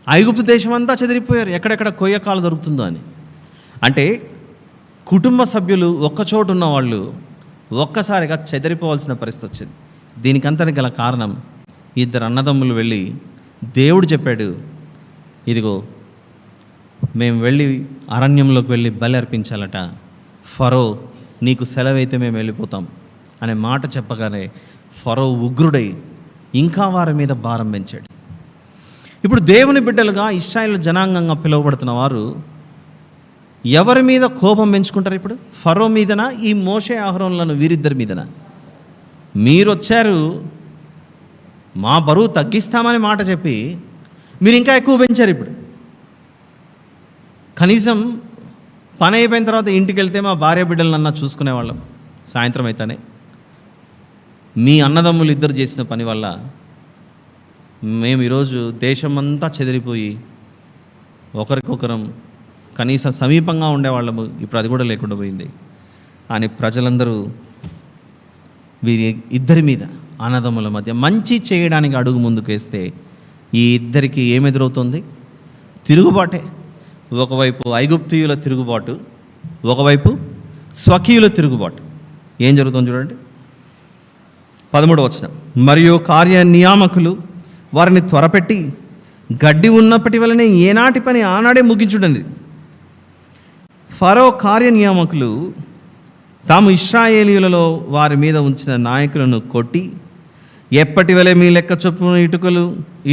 ఐగుప్తు దేశమంతా చెదిరిపోయారు, ఎక్కడెక్కడ కొయ్యకాలు దొరుకుతుందో అని. అంటే కుటుంబ సభ్యులు ఒక్కచోటు ఉన్న వాళ్ళు ఒక్కసారిగా చెదిరిపోవాల్సిన పరిస్థితి వచ్చింది. దీనికంతటి గల కారణం, ఇద్దరు అన్నదమ్ములు వెళ్ళి దేవుడు చెప్పాడు, ఇదిగో మేము వెళ్ళి అరణ్యంలోకి వెళ్ళి బలి అర్పించాలట, ఫరో నీకు సెలవైతే మేము వెళ్ళిపోతాం అనే మాట చెప్పగానే ఫరో ఉగ్రుడై ఇంకా వారి మీద భారం పెంచాడు. ఇప్పుడు దేవుని బిడ్డలుగా ఇశ్రాయేలు జనాంగంగా పిలువబడుతున్న వారు ఎవరి మీద కోపం పెంచుకుంటారు? ఇప్పుడు ఫరో మీదనా, ఈ మోషే అహరోనులను వీరిద్దరి మీదనా? మీరు వచ్చారు, మా బరువు తగ్గిస్తామని మాట చెప్పి మీరు ఇంకా ఎక్కువ పెంచారు. ఇప్పుడు కనీసం పని అయిపోయిన తర్వాత ఇంటికి వెళ్తే మా భార్య బిడ్డలన్నా చూసుకునేవాళ్ళం, సాయంత్రం అయితేనే. మీ అన్నదమ్ములు ఇద్దరు చేసిన పని వల్ల మేము ఈరోజు దేశమంతా చెదిరిపోయి ఒకరికొకరం కనీసం సమీపంగా ఉండేవాళ్ళము, ఇప్పుడు అది కూడా లేకుండా పోయింది అని ప్రజలందరూ వీరి ఇద్దరి మీద, అన్నదమ్ముల మధ్య మంచి చేయడానికి అడుగు ముందుకు వేస్తే ఈ ఇద్దరికి ఏమెదురవుతుంది? తిరుగుబాటే. ఒకవైపు ఐగుప్తీయుల తిరుగుబాటు, ఒకవైపు స్వకీయుల తిరుగుబాటు. ఏం జరుగుతుంది చూడండి, 13వ వచనం. మరియు కార్య నియామకులు వారిని త్వరపెట్టి గడ్డి ఉన్నప్పటి వలనే ఏనాటి పని ఆనాడే ముగించుడండి. ఫరో కార్య నియామకులు తాము ఇశ్రాయేలీయులలో వారి మీద ఉంచిన నాయకులను కొట్టి, ఎప్పటి వలె మీ లెక్క చొప్పున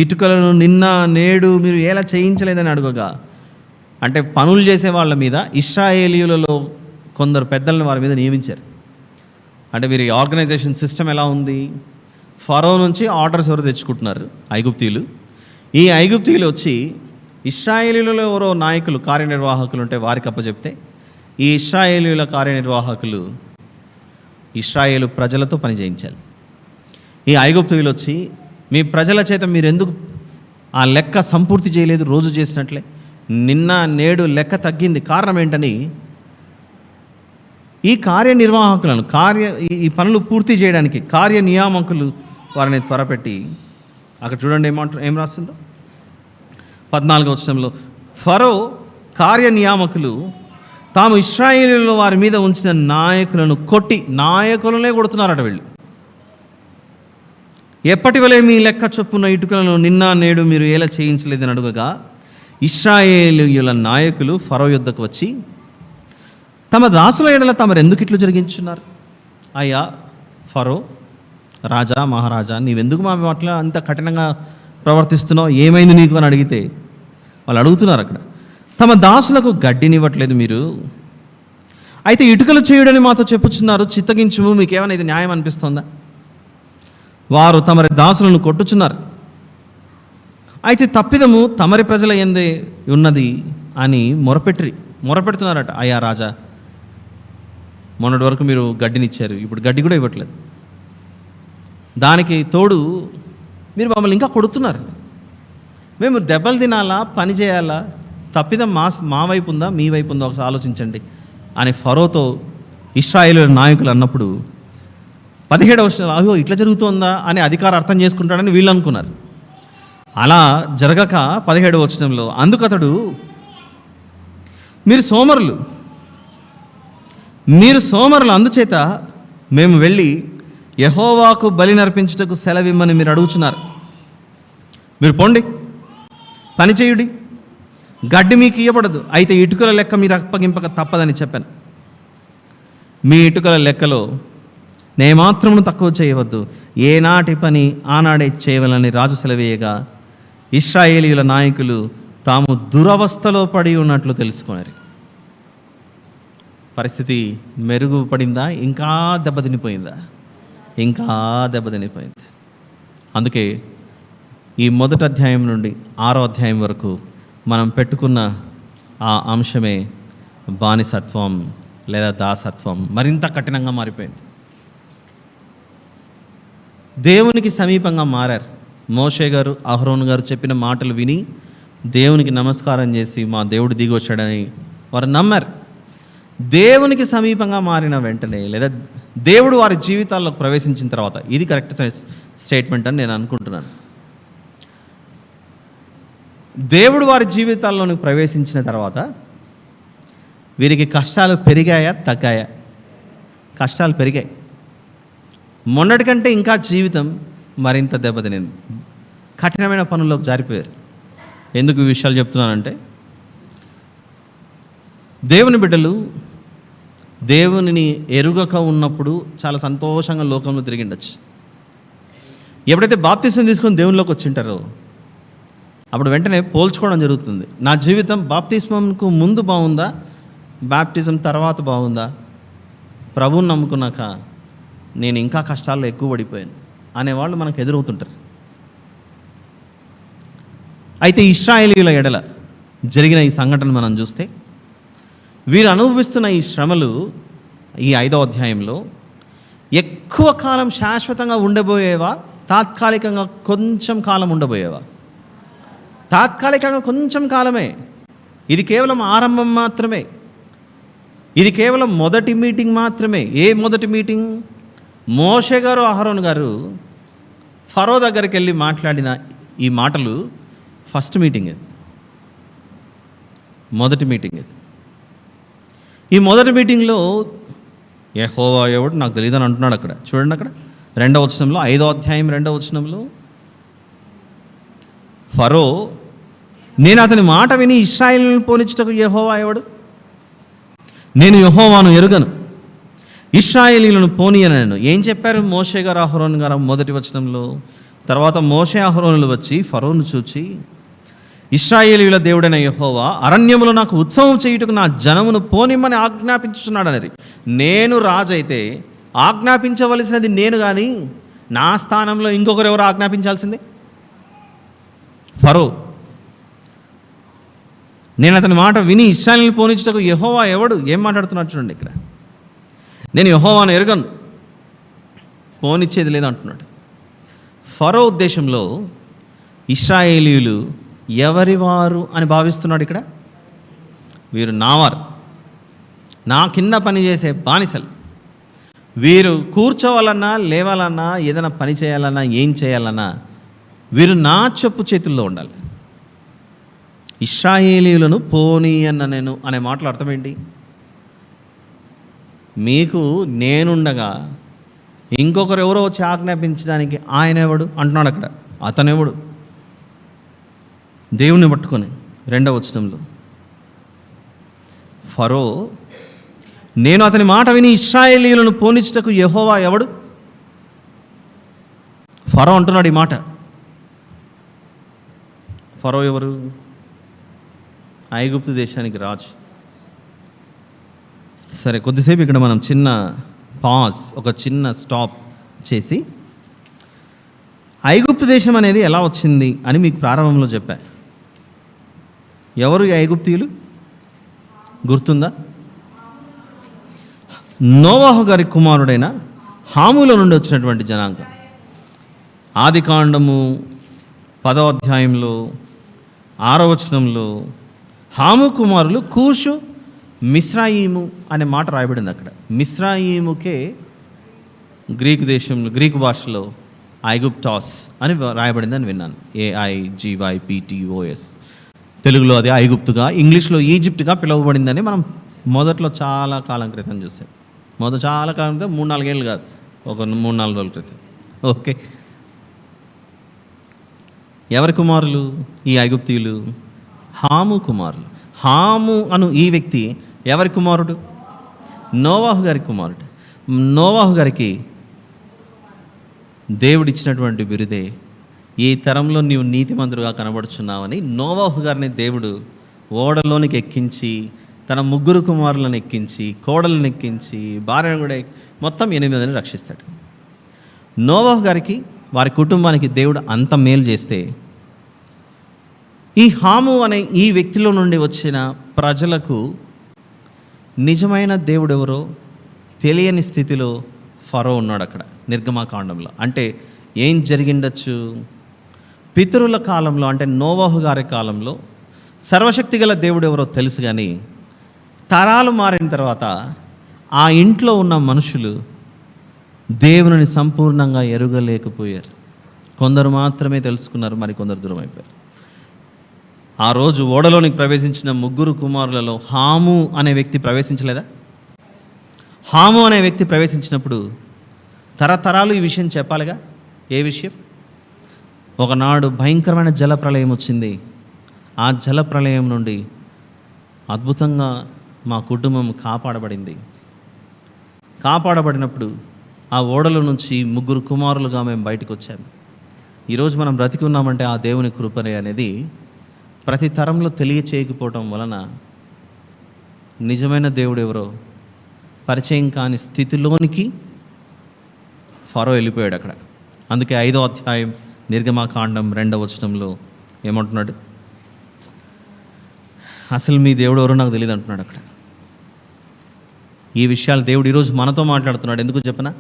ఇటుకలను నిన్న నేడు మీరు ఎలా చేయించలేదని అడుగగా, అంటే పనులు చేసే వాళ్ళ మీద ఇశ్రాయేలీయులలో కొందరు పెద్దలను వారి మీద నియమించారు. అంటే వీరి ఆర్గనైజేషన్ సిస్టమ్ ఎలా ఉంది? ఫరో నుంచి ఆర్డర్స్ ఎవరు తెచ్చుకుంటున్నారు? ఐగుప్తీయులు. ఈ ఐగుప్తీయులు వచ్చి ఇశ్రాయేలీయులలో ఎవరో నాయకులు, కార్యనిర్వాహకులు ఉంటే వారికి అప్పచెప్తే ఈ ఇశ్రాయేలీయుల కార్యనిర్వాహకులు ఇశ్రాయేలు ప్రజలతో పని చేయించాలి. ఈ ఐగుప్తీయులు వచ్చి మీ ప్రజల చేత మీరు ఎందుకు ఆ లెక్క సంపూర్తి చేయలేదు? రోజు చేసినట్లే నిన్న నేడు లెక్క తగ్గింది, కారణం ఏంటని ఈ కార్యనిర్వాహకులను ఈ పనులు పూర్తి చేయడానికి కార్యనియామకులు వారిని త్వరపెట్టి, అక్కడ చూడండి ఏం రాస్తుందో 14వ వచనంలో, ఫరో కార్యనియామకులు తాము ఇశ్రాయేలీయుల వారి మీద ఉంచిన నాయకులను కొట్టి, నాయకులనే కొడుతున్నారట వీళ్ళు. ఎప్పటి వలె మీ లెక్క చొప్పున ఇటుకలను నిన్న నేడు మీరు ఎలా చేయించలేదని అడుగగా, ఇశ్రాయేలీయుల నాయకులు ఫరో యుద్ధకు వచ్చి, తమ దాసుల ఎడల తమరు ఎందుకు ఇట్లు జరిగించున్నారు? అయ్యా ఫరో రాజా, మహారాజా, నీవెందుకు మా అట్లా అంత కఠినంగా ప్రవర్తిస్తున్నావు? ఏమైంది నీకు అని అడిగితే వాళ్ళు అడుగుతున్నారు అక్కడ, తమ దాసులకు గడ్డినివ్వట్లేదు మీరు, అయితే ఇటుకలు చేయుడని మాతో చెప్పుచున్నారు, చిత్తగించుము, మీకేమైనా ఇది న్యాయం అనిపిస్తుందా? వారు తమరి దాసులను కొట్టుచున్నారు, అయితే తప్పిదము తమరి ప్రజల యందే ఉన్నది అని మొరపెడుతున్నారట. అయ్యా రాజా, మొన్నటి వరకు మీరు గడ్డినిచ్చారు, ఇప్పుడు గడ్డి కూడా ఇవ్వట్లేదు, దానికి తోడు మీరు మమ్మల్ని ఇంకా కొడుతున్నారు, మేము దెబ్బలు తినాలా, పని చేయాలా? తప్పిదం మా వైపు ఉందా, మీ వైపు ఉందా, ఒకసారి ఆలోచించండి అని ఫరోతో ఇశ్రాయేలు నాయకులు అన్నప్పుడు 17వ వచనం, అయ్యో ఇట్లా జరుగుతుందా అని అధికారం అర్థం చేసుకుంటాడని వీళ్ళు అనుకున్నారు. అలా జరగక 17వ వచనంలో, అందుకతడు మీరు సోమరులు, అందుచేత మేము వెళ్ళి యెహోవాకు బలి నర్పించుటకు సెలవిమ్మని మీరు అడుగుచున్నారు. మీరు పొండి, పని చేయుడి, గడ్డి మీకు ఇవ్వబడదు, అయితే ఇటుకల లెక్క మీరు అప్పగింపక తప్పదని చెప్పాను. మీ ఇటుకల లెక్కలో నేమాత్రమును తక్కువ చేయవద్దు, ఏనాటి పని ఆనాడే చేయవలని రాజు సెలవేయగా, ఇశ్రాయేలీయుల నాయకులు తాము దురవస్థలో పడి ఉన్నట్లు తెలుసుకున్నారు. పరిస్థితి మెరుగుపడిందా? ఇంకా దెబ్బతినిపోయిందా? ఇంకా దెబ్బతినిపోయింది. అందుకే ఈ మొదటి అధ్యాయం నుండి 6వ అధ్యాయం వరకు మనం పెట్టుకున్న ఆ అంశమే బానిసత్వం లేదా దాసత్వం మరింత కఠినంగా మారిపోయింది. దేవునికి సమీపంగా మారారు. మోషే గారు, అహరోను గారు చెప్పిన మాటలు విని దేవునికి నమస్కారం చేసి మా దేవుడు దిగి వచ్చాడని వారు నమ్మారు. దేవునికి సమీపంగా మారిన వెంటనే లేదా దేవుడు వారి జీవితాల్లో ప్రవేశించిన తర్వాత, ఇది కరెక్ట్ స్టేట్మెంట్ అని నేను అనుకుంటున్నాను, దేవుడు వారి జీవితాల్లోనికి ప్రవేశించిన తర్వాత వీరికి కష్టాలు పెరిగాయా తగ్గాయా? కష్టాలు పెరిగాయి. మొన్నటి కంటే ఇంకా జీవితం మరింత దెబ్బతినింది. కఠినమైన పనుల్లోకి జారిపోయారు. ఎందుకు ఈ విషయాలు చెప్తున్నానంటే, దేవుని బిడ్డలు దేవునిని ఎరుగక ఉన్నప్పుడు చాలా సంతోషంగా లోకంలో తిరిగిండొచ్చు. ఎప్పుడైతే బాప్తిసం తీసుకొని దేవునిలోకి వచ్చింటారో అప్పుడు వెంటనే పోల్చుకోవడం జరుగుతుంది. నా జీవితం బాప్తిస్మంకు ముందు బాగుందా, బాప్టిజం తర్వాత బాగుందా? ప్రభువుని నమ్ముకున్నాక నేను ఇంకా కష్టాల్లో ఎక్కువ పడిపోయాను అనేవాళ్ళు మనకు ఎదురవుతుంటారు. అయితే ఇశ్రాయేలీయుల ఎడల జరిగిన ఈ సంఘటన మనం చూస్తే, వీరు అనుభవిస్తున్న ఈ శ్రమలు ఈ 5వ అధ్యాయంలో ఎక్కువ కాలం శాశ్వతంగా ఉండబోయేవా, తాత్కాలికంగా కొంచెం కాలం ఉండబోయేవా? తాత్కాలికంగా కొంచెం కాలమే. ఇది కేవలం ఆరంభం మాత్రమే. ఇది కేవలం మొదటి మీటింగ్ మాత్రమే. ఏ మొదటి మీటింగ్? మోషే గారు, అహరోను గారు ఫరో దగ్గరికి వెళ్ళి మాట్లాడిన ఈ మాటలు ఫస్ట్ మీటింగ్. ఇది మొదటి మీటింగ్. ఇది ఈ మొదటి మీటింగ్లో యెహోవా ఎవడు నాకు తెలియదని అంటున్నాడు. అక్కడ చూడండి, అక్కడ 2వ వచనంలో, 5వ అధ్యాయం 2వ వచనంలో, ఫరో నేను అతని మాట విని ఇశ్రాయేలును పోనిచ్చుటకు యెహోవా ఎవడు? నేను యెహోవాను ఎరుగను, ఇశ్రాయేలీయులను పోనీయనను. ఏం చెప్పారు మోషే గారు, అహరోను గారు మొదటి వచనంలో? తర్వాత మోషే అహరోనులు వచ్చి ఫరోను చూచి, ఇశ్రాయేలీయుల దేవుడైన యెహోవా అరణ్యములో నాకు ఉత్సవం చేయుటకు నా జనమును పోనిమ్మని ఆజ్ఞాపించుచున్నాడు అనేది. నేను రాజైతే ఆజ్ఞాపించవలసినది నేను కానీ నా స్థానంలో ఇంకొకరు ఎవరు ఆజ్ఞాపించాల్సింది? ఫరో. నేను అతని మాట విని ఇశ్రాయేలును పోనిచ్చుటకు యెహోవా ఎవడు? ఏం మాట్లాడుతున్నాడు చూడండి ఇక్కడ. నేను యెహోవాను ఎరుగను, పోనిచ్చేది లేదు అంటున్నాడు. ఫరో ఉద్దేశంలో ఇశ్రాయేలీయులు ఎవరి వారు అని భావిస్తున్నాడు ఇక్కడ? వీరు నావారు, నా కింద పనిచేసే బానిసలు. వీరు కూర్చోవాలన్నా, లేవాలన్నా, ఏదైనా పని చేయాలన్నా, ఏం చేయాలన్నా వీరు నా చెప్పు చేతుల్లో ఉండాలి. ఇశ్రాయేలీయులను పోనీ అన్న నేను అనే మాటలు అర్థం ఏంటి? మీకు నేనుండగా ఇంకొకరు ఎవరో వచ్చి ఆజ్ఞాపించడానికి ఆయన ఎవడు అంటున్నాడు అక్కడ. అతనెవడు? దేవుణ్ణి పట్టుకొని 2వ వచనంలో ఫరో, నేను అతని మాట విని ఇశ్రాయేలీయులను పోనిచ్చుటకు యెహోవా ఎవడు? ఫరో అంటున్నాడు ఈ మాట. ఫరో ఎవరు? ఐగుప్తు దేశానికి రాజు. సరే, కొద్దిసేపు ఇక్కడ మనం చిన్న పాజ్, ఒక చిన్న స్టాప్ చేసి ఐగుప్తు దేశం అనేది ఎలా వచ్చింది అని మీకు ప్రారంభంలో చెప్పా. ఎవరు ఈ ఐగుప్తీయులు? గుర్తుందా? నోవాహు గారి కుమారుడైన హాములో నుండి వచ్చినటువంటి జనాంగం. ఆదికాండము 10వ అధ్యాయంలో 6వ వచనంలో హాము కుమారులు కూషు, మిస్రాయిము అనే మాట రాయబడింది అక్కడ. మిస్రాయిముకే గ్రీకు దేశంలో, గ్రీకు భాషలో ఐగుప్టాస్ అని రాయబడింది అని విన్నాను. AIGYPTOS. తెలుగులో అది ఐగుప్తుగా, ఇంగ్లీష్లో ఈజిప్ట్గా పిలువబడిందని మనం మొదట్లో చాలా కాలం క్రితం చూసాం. చాలా కాలం క్రితం, 3-4 ఏళ్ళు కాదు, ఒక 3-4 రోజుల క్రితం. ఓకే, ఎవరి కుమారులు ఈ ఐగుప్తీయులు? హాము కుమారులు. హాము అను ఈ వ్యక్తి ఎవరి కుమారుడు? నోవాహు గారి కుమారుడు. నోవాహు గారికి దేవుడిచ్చినటువంటి బిరుదే, ఈ తరంలో నీవు నీతిమంతుడుగా కనబడుచున్నావని నోవాహు గారిని దేవుడు ఓడలోనికి ఎక్కించి, తన 3 కుమారులను ఎక్కించి, కోడలను ఎక్కించి, భార్యను కూడా మొత్తం 8 మందిని రక్షిస్తాడు. నోవాహు గారికి, వారి కుటుంబానికి దేవుడు అంత మేలు చేస్తే, ఈ హాము అనే ఈ వ్యక్తిలో నుండి వచ్చిన ప్రజలకు నిజమైన దేవుడు ఎవరో తెలియని స్థితిలో ఫరో ఉన్నాడు అక్కడ నిర్గమాకాండంలో. అంటే ఏం జరిగిండొచ్చు? పితరుల కాలంలో, అంటే నోవాహు గారి కాలంలో సర్వశక్తి గల దేవుడు ఎవరో తెలుసు, కానీ తరాలు మారిన తర్వాత ఆ ఇంట్లో ఉన్న మనుషులు దేవుని సంపూర్ణంగా ఎరుగలేకపోయారు. కొందరు మాత్రమే తెలుసుకున్నారు, మరి కొందరు దూరం అయిపోయారు. ఆ రోజు ఓడలోనికి ప్రవేశించిన 3 కుమారులలో హాము అనే వ్యక్తి ప్రవేశించలేదా? హాము అనే వ్యక్తి ప్రవేశించినప్పుడు తరతరాలు ఈ విషయం చెప్పాలిగా. ఏ విషయం? ఒకనాడు భయంకరమైన జల ప్రళయం వచ్చింది. ఆ జల ప్రళయం నుండి అద్భుతంగా మా కుటుంబం కాపాడబడింది. కాపాడబడినప్పుడు ఆ ఓడలో నుంచి 3 కుమారులుగా మేము బయటకు వచ్చాము. ఈరోజు మనం బ్రతికి ఉన్నామంటే ఆ దేవుని కృపనే అనేది ప్రతి తరంలో తెలియచేయకపోవటం వలన నిజమైన దేవుడు ఎవరో పరిచయం కాని స్థితిలోనికి ఫరో వెళ్ళిపోయాడు అక్కడ. అందుకే 5వ అధ్యాయం నిర్గమాకాండం 2వ వచనంలో ఏమంటున్నాడు? అసలు మీ దేవుడు ఎవరో నాకు తెలియదు అంటున్నాడు అక్కడ. ఈ విషయాలు దేవుడు ఈరోజు మనతో మాట్లాడుతున్నాడు. ఎందుకు చెప్పనా?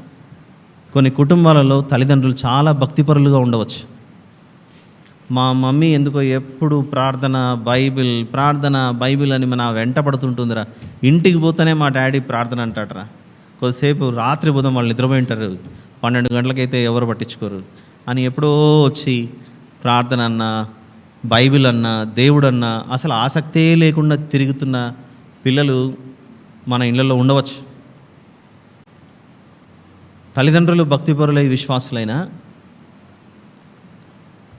కొన్ని కుటుంబాలలో తల్లిదండ్రులు చాలా భక్తిపరులుగా ఉండవచ్చు. మా మమ్మీ ఎందుకో ఎప్పుడు ప్రార్థన బైబిల్ అని మన వెంట పడుతుంటుందిరా. ఇంటికి పోతేనే మా డాడీ ప్రార్థన అంటాడరా. కొద్దిసేపు రాత్రి బుధం వాళ్ళు నిద్రపోయి ఉంటారు, 12 గంటలకైతే ఎవరు పట్టించుకోరు అని ఎప్పుడో వచ్చి ప్రార్థన అన్నా, బైబిల్ అన్నా, దేవుడు అన్నా అసలు ఆసక్తే లేకుండా తిరుగుతున్న పిల్లలు మన ఇళ్ళల్లో ఉండవచ్చు. తల్లిదండ్రులు భక్తిపరులై విశ్వాసులైనా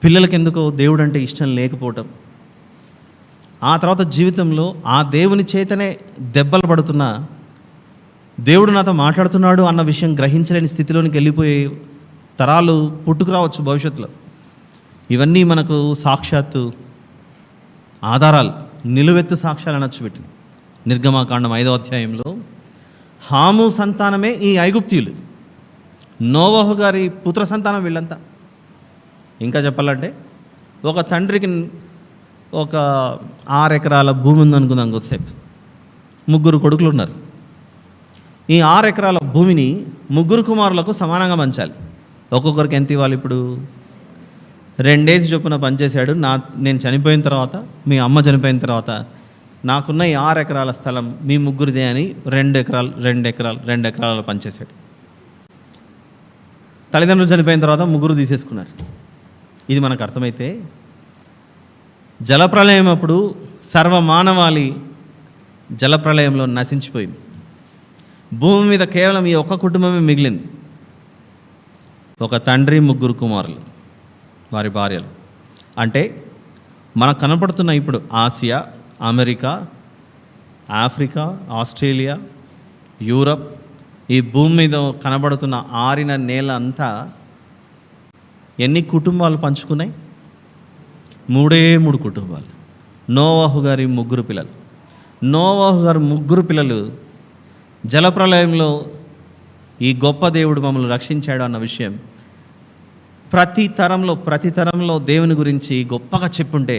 పిల్లలకి ఎందుకో దేవుడు అంటే ఇష్టం లేకపోవటం, ఆ తర్వాత జీవితంలో ఆ దేవుని చేతనే దెబ్బలు పడుతున్న, దేవుడు నాతో మాట్లాడుతున్నాడు అన్న విషయం గ్రహించలేని స్థితిలోనికి వెళ్ళిపోయే తరాలు పుట్టుకురావచ్చు భవిష్యత్తులో. ఇవన్నీ మనకు సాక్షాత్తు ఆధారాలు, నిలువెత్తు సాక్ష్యాలు అనొచ్చు వీటిని. నిర్గమాకాండం 5వ అధ్యాయంలో హాము సంతానమే ఈ ఐగుప్తీయులు. నోవహు గారి పుత్ర సంతానం వీళ్ళంతా. ఇంకా చెప్పాలంటే ఒక తండ్రికి ఒక 6 ఎకరాల భూమి ఉందనుకుందాం కొద్దిసేపు. 3 కొడుకులు ఉన్నారు. ఈ 6 ఎకరాల భూమిని 3 కుమారులకు సమానంగా పంచాలి. ఒక్కొక్కరికి ఎంత ఇవ్వాలి? ఇప్పుడు 2 డేస్ చొప్పున పనిచేశాడు. నేను చనిపోయిన తర్వాత, మీ అమ్మ చనిపోయిన తర్వాత నాకున్న ఈ 6 ఎకరాల స్థలం మీ ముగ్గురిదే అని 2 ఎకరాలు పనిచేశాడు. తల్లిదండ్రులు చనిపోయిన తర్వాత 3 తీసేసుకున్నారు. ఇది మనకు అర్థమైతే, జలప్రళయం అప్పుడు సర్వమానవాళి జలప్రళయంలో నశించిపోయింది. భూమి మీద కేవలం ఈ ఒక్క కుటుంబమే మిగిలింది. ఒక తండ్రి, 3 కుమారులు, వారి భార్యలు. అంటే మనకు కనపడుతున్న ఇప్పుడు Asia, America, Africa, Australia, Europe, ఈ భూమి మీద కనబడుతున్న ఆరిన నేల అంతా ఎన్ని కుటుంబాలు పంచుకున్నాయి? 3 కుటుంబాలు. నోవహు గారి 3 పిల్లలు. నోవహు గారు 3 పిల్లలు జలప్రలయంలో ఈ గొప్ప దేవుడు మమ్మల్ని రక్షించాడు అన్న విషయం ప్రతి తరంలో దేవుని గురించి గొప్పగా చెప్పుంటే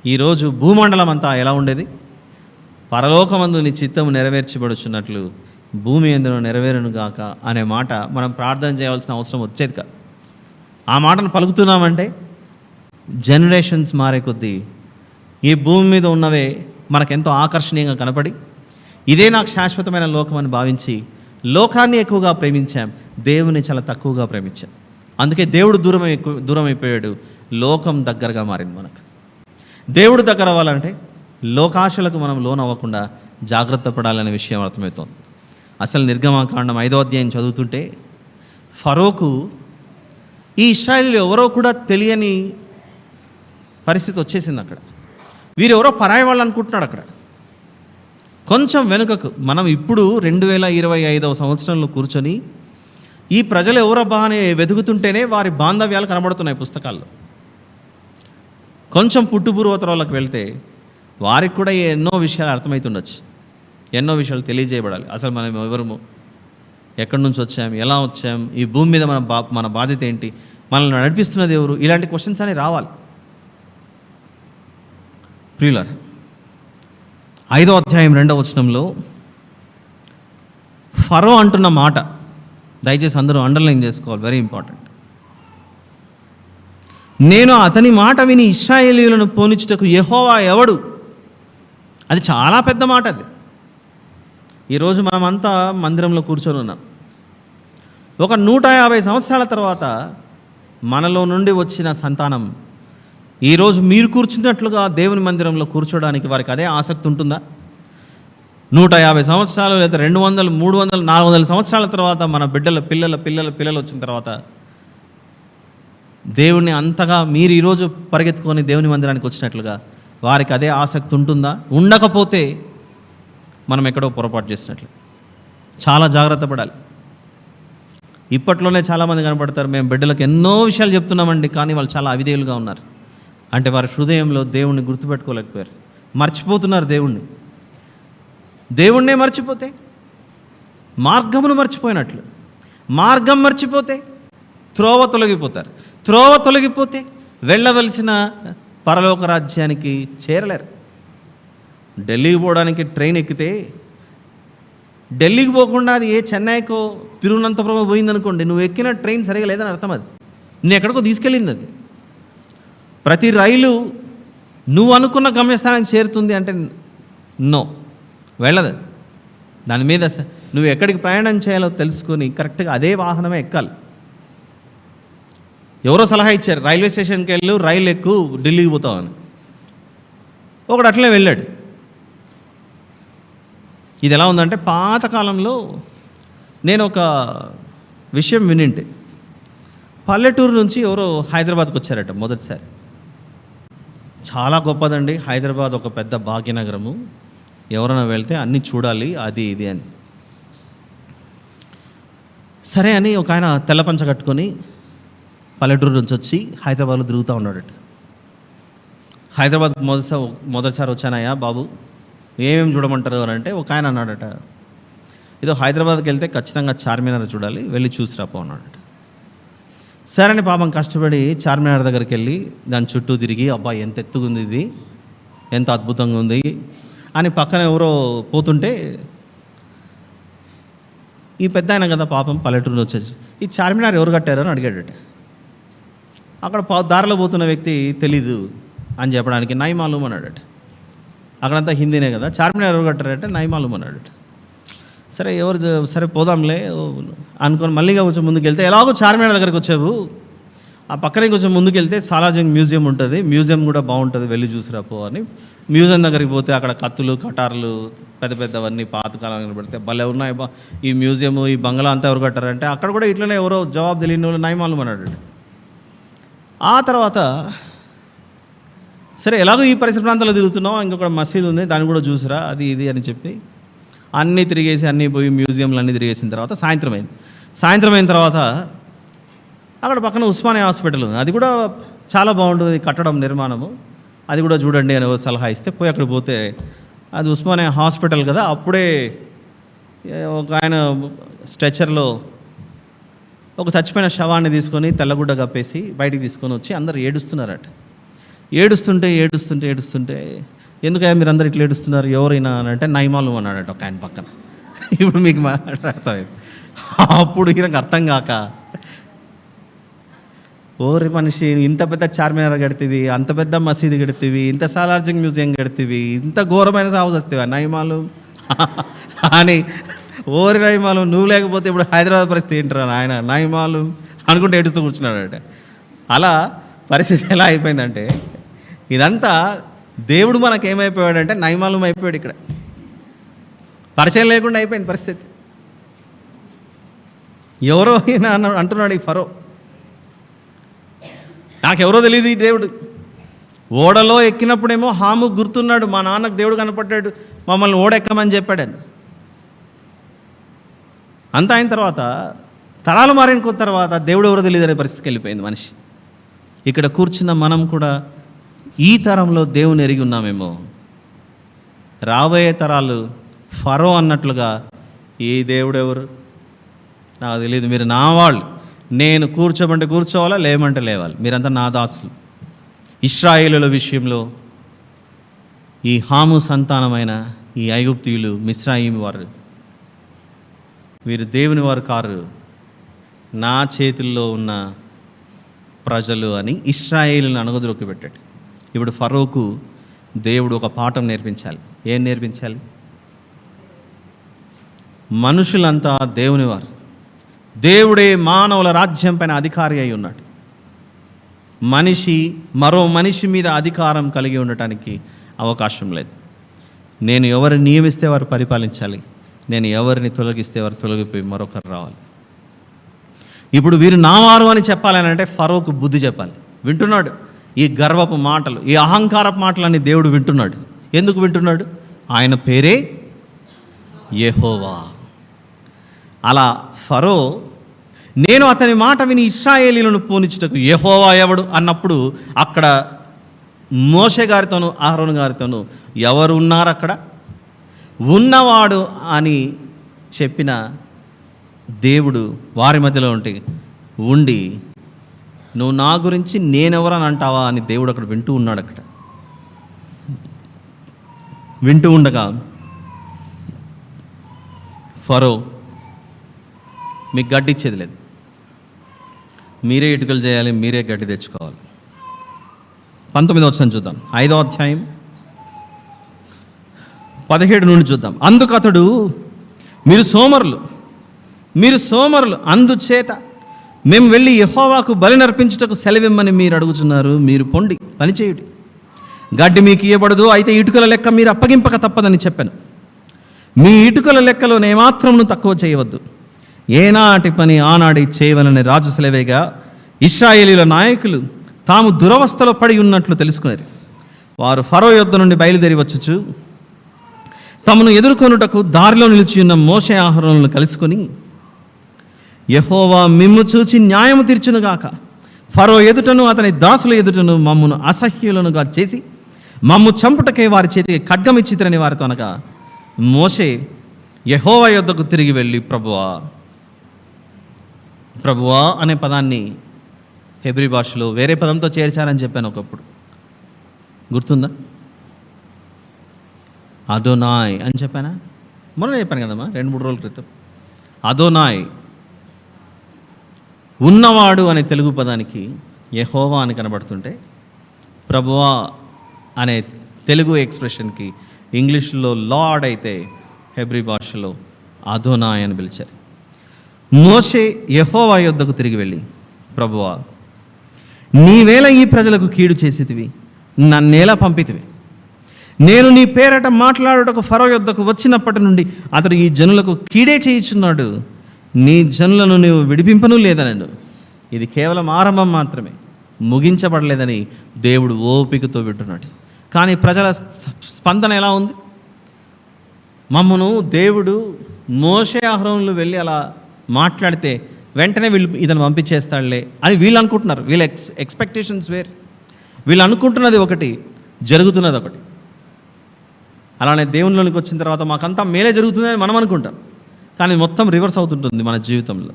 ఈరోజు భూమండలం అంతా ఎలా ఉండేది? పరలోకమందు నీ చిత్తము నెరవేర్చబడుచున్నట్లు భూమి ఎందులో నెరవేరును గాక అనే మాట మనం ప్రార్థన చేయవలసిన అవసరం వచ్చేది కాదు. ఆ మాటను పలుకుతున్నామంటే జనరేషన్స్ మారే కొద్దీ ఈ భూమి మీద ఉన్నవే మనకెంతో ఆకర్షణీయంగా కనపడి, ఇదే నాకు శాశ్వతమైన లోకం అని భావించి లోకాన్ని ఎక్కువగా ప్రేమించాం, దేవుని చాలా తక్కువగా ప్రేమించాం. అందుకే దేవుడు దూరం అయిపోయాడు, లోకం దగ్గరగా మారింది. మనకు దేవుడు దగ్గర అవ్వాలంటే లోకాశలకు మనం లోన్ అవ్వకుండా జాగ్రత్త పడాలనే విషయం అర్థమవుతోంది. అసలు నిర్గమకాండం 5వ అధ్యాయం చదువుతుంటే ఫరోకు ఈ ఇశ్రాయేలీయులు ఎవరో కూడా తెలియని పరిస్థితి వచ్చేసింది. అక్కడ వీరెవరో పరాయి వాళ్ళు అనుకుంటున్నాడు. అక్కడ కొంచెం వెనుకకు మనం ఇప్పుడు 2025వ సంవత్సరంలో కూర్చొని ఈ ప్రజలు ఎవరబ్బా అని వెతుకుతుంటేనే వారి బాంధవ్యాలు కనబడుతున్నాయి పుస్తకాల్లో. కొంచెం పుట్టుపూర్వతరాలకు వెళ్తే వారికి కూడా ఎన్నో విషయాలు అర్థమవుతుండొచ్చు, ఎన్నో విషయాలు తెలియజేయబడాలి. అసలు మనం ఎవరము, ఎక్కడి నుంచి వచ్చాం, ఎలా వచ్చాం, ఈ భూమి మీద మన బాధ్యత ఏంటి, మనల్ని నడిపిస్తున్నది ఎవరు, ఇలాంటి క్వశ్చన్స్ అని రావాలి. ప్రియులారా, 5వ అధ్యాయం 2వ వచనంలో ఫరో అంటున్న మాట దయచేసి అందరూ అండర్లైన్ చేసుకోవాలి, వెరీ ఇంపార్టెంట్. నేను అతని మాట విని ఇశ్రాయేలీయులను పోనిచ్చుటకు యెహోవా ఎవడు? అది చాలా పెద్ద మాట. అది ఈరోజు మనమంతా మందిరంలో కూర్చొని ఉన్నాం. ఒక 150 సంవత్సరాల తర్వాత మనలో నుండి వచ్చిన సంతానం ఈరోజు మీరు కూర్చున్నట్లుగా దేవుని మందిరంలో కూర్చోడానికి వారికి అదే ఆసక్తి ఉంటుందా? 150 సంవత్సరాలు లేదా 200, 300, 400 సంవత్సరాల తర్వాత మన పిల్లలు వచ్చిన తర్వాత దేవుణ్ణి అంతగా మీరు ఈరోజు పరిగెత్తుకొని దేవుని మందిరానికి వచ్చినట్లుగా వారికి అదే ఆసక్తి ఉంటుందా? ఉండకపోతే మనం ఎక్కడో పొరపాటు చేసినట్లు. చాలా జాగ్రత్త పడాలి. ఇప్పట్లోనే చాలామంది కనపడతారు, మేము బిడ్డలకు ఎన్నో విషయాలు చెప్తున్నామండి, కానీ వాళ్ళు చాలా అవిధేయులుగా ఉన్నారు. అంటే వారి హృదయంలో దేవుణ్ణి గుర్తుపెట్టుకోలేకపోయారు, మర్చిపోతున్నారు దేవుణ్ణే మర్చిపోతే మార్గమును మర్చిపోయినట్లు. మార్గం మర్చిపోతే త్రోవ తొలగిపోతారు. త్రోవ తొలగిపోతే వెళ్ళవలసిన పరలోక రాజ్యానికి చేరలేరు. ఢిల్లీకి పోవడానికి ట్రైన్ ఎక్కితే ఢిల్లీకి పోకుండా అది ఏ చెన్నైకో తిరువనంతపురం పోయిందనుకోండి, నువ్వు ఎక్కిన ట్రైన్ సరిగా లేదని అర్థం. అది నేను ఎక్కడికో తీసుకెళ్ళింది. అది ప్రతి రైలు నువ్వు అనుకున్న గమ్యస్థానానికి చేరుతుంది అంటే నో, వెళ్ళదు. దాని మీద నువ్వు ఎక్కడికి ప్రయాణం చేయాలో తెలుసుకొని కరెక్ట్గా అదే వాహనమే ఎక్కాలి. ఎవరో సలహా ఇచ్చారు, రైల్వే స్టేషన్కి వెళ్ళు, రైలు ఎక్కు, ఢిల్లీకి పోతావని. ఒకడు అట్లనే వెళ్ళాడు. ఇది ఎలా ఉందంటే, పాతకాలంలో నేను ఒక విషయం వినింటే, పల్లెటూరు నుంచి ఎవరో హైదరాబాద్కి వచ్చారట మొదటిసారి. చాలా గొప్పదండి హైదరాబాద్, ఒక పెద్ద భాగ్యనగరము, ఎవరైనా వెళ్తే అన్నీ చూడాలి, అది ఇది అని. సరే అని ఒక ఆయన తెల్లపంచ కట్టుకొని పల్లెటూరు నుంచి వచ్చి హైదరాబాద్లో తిరుగుతూ ఉన్నాడట. హైదరాబాద్కి మొదటిసారి వచ్చానయ్యా బాబు, ఏమేమి చూడమంటారు అని అంటే ఒక ఆయన అన్నాడట, ఏదో హైదరాబాద్కి వెళ్తే ఖచ్చితంగా చార్మినార్ చూడాలి, వెళ్ళి చూసి రాపో అన్నాడు. సరే అని పాపం కష్టపడి చార్మినార్ దగ్గరికి వెళ్ళి దాని చుట్టూ తిరిగి, అబ్బా ఎంత ఎత్తుగుంది ఇది, ఎంత అద్భుతంగా ఉంది అని పక్కన ఎవరో పోతుంటే ఈ పెద్ద ఆయన కదా పాపం పల్లెటూరులో వచ్చేసి, ఈ చార్మినార్ ఎవరు కట్టారు అని అడిగాడట. అక్కడ దారిలో పోతున్న వ్యక్తి తెలీదు అని చెప్పడానికి నై మాలూమ్ అన్నాడట. అక్కడంతా హిందీనే కదా, చార్మినార్ ఎవరు కట్టారంటే నై మాలూమ్ అన్నాడట. సరే పోదాంలే అనుకొని మళ్ళీగా కొంచెం ముందుకు వెళ్తే, ఎలాగో చార్మినార్ దగ్గరికి వచ్చావు, ఆ పక్కనే కొంచెం ముందుకు వెళ్తే సాలార్జంగ్ మ్యూజియం ఉంటుంది, మ్యూజియం కూడా బాగుంటుంది, వెళ్ళి చూసిరాపో అని మ్యూజియం దగ్గరికి పోతే అక్కడ కత్తులు కటార్లు పెద్ద పెద్దవన్నీ పాతకాలంలో పెడితే భలే ఉన్నాయి. ఈ మ్యూజియం ఈ బంగ్లా అంతా ఎవరు కట్టారంటే అక్కడ కూడా ఇట్లనే ఎవరో జవాబు తెలియని వాళ్ళు నయమాలు అన్నాడు. ఆ తర్వాత సరే ఎలాగో ఈ పరిసర ప్రాంతాల్లో తిరుగుతున్నావు, ఇంకొక మసీదు ఉంది దాన్ని కూడా చూసిరా, అది ఇది అని చెప్పి అన్నీ తిరిగేసి అన్నీ పోయి మ్యూజియంలు అన్నీ తిరిగేసిన తర్వాత సాయంత్రం అయిన తర్వాత అక్కడ పక్కన ఉస్మానియా హాస్పిటల్ ఉంది, అది కూడా చాలా బాగుంటుంది కట్టడం నిర్మాణము, అది కూడా చూడండి అని సలహా ఇస్తే పోయి అక్కడ పోతే అది ఉస్మానియా హాస్పిటల్ కదా. అప్పుడే ఒక ఆయన స్ట్రెచర్లో ఒక చచ్చిపోయిన శవాన్ని తీసుకొని తెల్లగుడ్డ కప్పేసి బయటికి తీసుకొని వచ్చి అందరు ఏడుస్తున్నారట. ఏడుస్తుంటే ఎందుకయ్యా మీరు అందరు ఇట్లా ఏడుస్తున్నారు, ఎవరైనా అని అంటే నైమాలు అన్నాడట ఒక ఆయన పక్కన. ఇప్పుడు మీకు మాట్లాడతాయి. అప్పుడు ఈయనకు అర్థం కాక, ఓరి మనిషి ఇంత పెద్ద చార్మినార్ కడితివి, అంత పెద్ద మసీదు కడితివి, ఇంత సాలార్జంగ్ మ్యూజియం కడితివి, ఇంత ఘోరమైన సాగు వస్తావా నైమాలు అని, ఓరి నైమాలు నువ్వు లేకపోతే ఇప్పుడు హైదరాబాద్ పరిస్థితి ఏంటరా ఆయన నైమాలు అనుకుంటే ఏడుస్తూ కూర్చున్నాడట. అలా పరిస్థితి ఎలా అయిపోయిందంటే, ఇదంతా దేవుడు మనకేమైపోయాడంటే నైమాలం అయిపోయాడు. ఇక్కడ పరిచయం లేకుండా అయిపోయింది పరిస్థితి. ఎవరో ఈయన అంటున్నాడు ఈ ఫరో, నాకెవరో తెలియదు ఈ దేవుడు. ఓడలో ఎక్కినప్పుడేమో హాము గుర్తున్నాడు, మా నాన్నకు దేవుడు కనపడ్డాడు, మమ్మల్ని ఓడెక్కమని చెప్పాడని. అంత అయిన తర్వాత తరాలు మారిన తర్వాత దేవుడు ఎవరో తెలియదు అనే పరిస్థితికి వెళ్ళిపోయింది మనిషి. ఇక్కడ కూర్చున్న మనం కూడా ఈ తరంలో దేవుని ఎరిగి ఉన్నామేమో. రాబోయే తరాలు ఫరో అన్నట్లుగా ఈ దేవుడు ఎవరు నాకు తెలియదు, మీరు నా వాళ్ళు, నేను కూర్చోమంటే కూర్చోవాలా, లేమంటే లేవాలి, మీరంతా నా దాసులు. ఇశ్రాయేలుల విషయంలో ఈ హాము సంతానమైన ఈ ఐగుప్తీయులు మిశ్రాయిం వారు, వీరు దేవుని వారు కారు, నా చేతుల్లో ఉన్న ప్రజలు అని ఇశ్రాయేలుని అణగదొరికి పెట్టాడు. ఇప్పుడు ఫరోకు దేవుడు ఒక పాఠం నేర్పించాలి. ఏం నేర్పించాలి? మనుషులంతా దేవుని వారు, దేవుడే మానవుల రాజ్యం పైన అధికారి అయి ఉన్నాడు. మనిషి మరో మనిషి మీద అధికారం కలిగి ఉండటానికి అవకాశం లేదు. నేను ఎవరిని నియమిస్తే వారు పరిపాలించాలి, నేను ఎవరిని తొలగిస్తే వారు తొలగిపోయి మరొకరు రావాలి. ఇప్పుడు వీరు నావారు అని చెప్పాలని అంటే ఫరోకు బుద్ధి చెప్పాలి. వింటున్నాడు ఈ గర్వపు మాటలు, ఈ అహంకారపు మాటలన్నీ దేవుడు వింటున్నాడు. ఎందుకు వింటున్నాడు? ఆయన పేరే యెహోవా. అలా ఫరో నేను అతని మాట విని ఇశ్రాయేలీలను పోనిచ్చుటకు యెహోవా ఎవడు అన్నప్పుడు అక్కడ మోషే గారితోనూ అహరోను గారితోనూ ఎవరు ఉన్నారు? అక్కడ ఉన్నవాడు అని చెప్పిన దేవుడు వారి మధ్యలో ఉండి నువ్వు నా గురించి నేనెవరని అంటావా అని దేవుడు అక్కడ వింటూ ఉన్నాడు. అక్కడ వింటూ ఉండగా ఫరో మీకు గడ్డి ఇచ్చేది లేదు, మీరే ఇటుకలు చేయాలి, మీరే గడ్డి తెచ్చుకోవాలి. 19వ వచనం చూద్దాం, 5వ అధ్యాయం 17 నుండి చూద్దాం. అందుకు అతడు మీరు సోమరులు అందుచేత మేము వెళ్ళి యెహోవాకు బలి నర్పించుటకు సెలవిమ్మని మీరు అడుగుతున్నారు. మీరు పొండి పనిచేయుడి, గడ్డి మీకు ఇవ్వబడదు, అయితే ఇటుకల లెక్క మీరు అప్పగింపక తప్పదని చెప్పాను. మీ ఇటుకల లెక్కలో ఏమాత్రమును తక్కువ చేయవద్దు, ఏనాటి పని ఆనాడి చేయవలని రాజు సెలవేగా ఇశ్రాయేలీల నాయకులు తాము దురవస్థలో పడి ఉన్నట్లు తెలుసుకునేది. వారు ఫరో యొద్ద నుండి బయలుదేరి వచ్చుచు తమను ఎదుర్కొనుటకు దారిలో నిలిచి ఉన్న మోషే అహరోనులను కలుసుకొని, యెహోవా మిమ్ము చూచి న్యాయము తీర్చునుగాక, ఫరో ఎదుటను అతని దాసుల ఎదుటను మమ్మును అసహ్యులనుగా చేసి మమ్ము చంపుటకే వారి చేతికి ఖడ్గమిచ్చితరని వారితో అనగా, మోషే యెహోవా యొద్దకు తిరిగి వెళ్ళి ప్రభువా, ప్రభువా అనే పదాన్ని హెబ్రీ భాషలో వేరే పదంతో చేర్చారని చెప్పాను ఒకప్పుడు, గుర్తుందా? అదోనాయ్ అని చెప్పానా? మొన్న చెప్పాను కదమ్మా, 2-3 రోజుల క్రితం. అదోనాయ్ ఉన్నవాడు అనే తెలుగు పదానికి యెహోవా అని కనబడుతుంటే, ప్రభువా అనే తెలుగు ఎక్స్ప్రెషన్కి ఇంగ్లీష్లో లార్డ్ అయితే హెబ్రీ భాషలో అదోనాయ్ అని పిలిచారు. మోషే యెహోవా యొద్దకు తిరిగి వెళ్ళి, ప్రభువా, నీవేళ ఈ ప్రజలకు కీడు చేసితివి, నన్నేలా పంపితివి? నేను నీ పేరట మాట్లాడుటకు ఫరో యొద్దకు వచ్చినప్పటి నుండి అతడు ఈ జనులకు కీడే చేయుచున్నాడు, నీ జనులను నీవు విడిపింపను లేదనను. ఇది కేవలం ఆరంభం మాత్రమే, ముగించబడలేదని దేవుడు ఓపికతో వింటున్నాడు. కానీ ప్రజల స్పందన ఎలా ఉంది? మమ్మను దేవుడు మోషే అహరోనులు వెళ్ళి అలా మాట్లాడితే వెంటనే వీళ్ళు ఇతను పంపించేస్తాడులే అని వీళ్ళు అనుకుంటున్నారు. వీళ్ళ ఎక్స్పెక్టేషన్స్ వేరు. వీళ్ళు అనుకుంటున్నది ఒకటి, జరుగుతున్నది ఒకటి. అలానే దేవునిలోనికి వచ్చిన తర్వాత మాకంతా మేలే జరుగుతుందని మనం అనుకుంటాం, కానీ మొత్తం రివర్స్ అవుతుంటుంది మన జీవితంలో.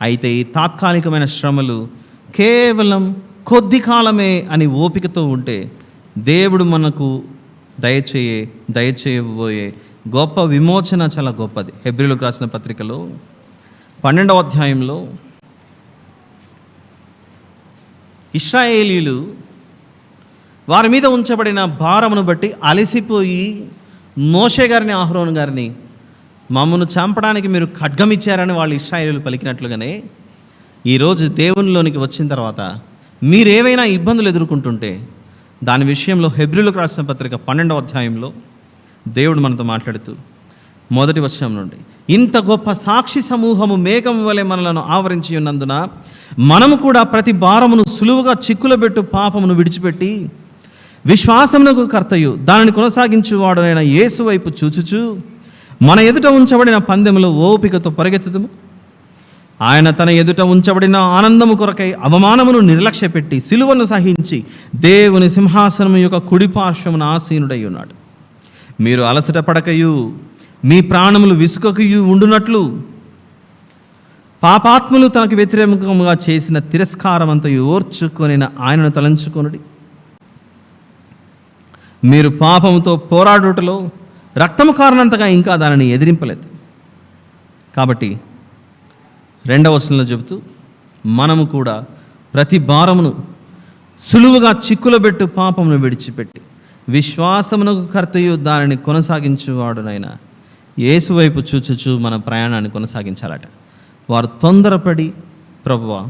అయితే ఈ తాత్కాలికమైన శ్రమలు కేవలం కొద్ది కాలమే అని ఓపికతో ఉంటే దేవుడు మనకు దయచేయబోయే గొప్ప విమోచన చాలా గొప్పది. హెబ్రీలకు రాసిన పత్రికలో 12వ అధ్యాయంలో ఇశ్రాయేలీలు వారి మీద ఉంచబడిన భారమును బట్టి అలసిపోయి మోషే గారిని, అహరోను గారిని, మమ్మను చంపడానికి మీరు ఖడ్గం ఇచ్చారని వాళ్ళు ఇశ్రాయేలీలు పలికినట్లుగానే ఈరోజు దేవునిలోనికి వచ్చిన తర్వాత మీరేవైనా ఇబ్బందులు ఎదుర్కొంటుంటే దాని విషయంలో హెబ్రీలకు రాసిన పత్రిక 12వ అధ్యాయంలో దేవుడు మనతో మాట్లాడుతూ 1వ వచనం నుండి, ఇంత గొప్ప సాక్షి సమూహము మేఘం వలె మనలను ఆవరించి ఉన్నందున మనము కూడా ప్రతి భారమును సులువుగా చిక్కులబెట్టు పాపమును విడిచిపెట్టి విశ్వాసమునకు కర్తయు దానిని కొనసాగించువాడునైన యేసు వైపు చూచుచు మన ఎదుట ఉంచబడిన పందెములో ఓపికతో పరిగెత్తుదుము. ఆయన తన ఎదుట ఉంచబడిన ఆనందము కొరకై అవమానమును నిర్లక్ష్యపెట్టి సిలువను సహించి దేవుని సింహాసనము యొక్క కుడి పార్శ్వమున ఆసీనుడై ఉన్నాడు. మీరు అలసట పడకయు మీ ప్రాణములు విసుకకయు ఉండునట్లు పాపాత్ములు తనకు వ్యతిరేకంగా చేసిన తిరస్కారమంతయు ఓర్చుకొనిన ఆయనను తలంచుకొనుడి. మీరు పాపముతో పోరాడుటలో రక్తము కారణంతగా ఇంకా దానిని ఎదిరింపలేదు. కాబట్టి 2వ వచనంలో చెబుతూ, మనము కూడా ప్రతి భారమును సులువుగా చిక్కులబెట్టు పాపమును విడిచిపెట్టి విశ్వాసమునకు కర్తయు దానిని కొనసాగించువాడునైనా యేసు వైపు చూచుచు మన ప్రయాణాన్ని కొనసాగించాలట. వారు తొందరపడి, ప్రభువా,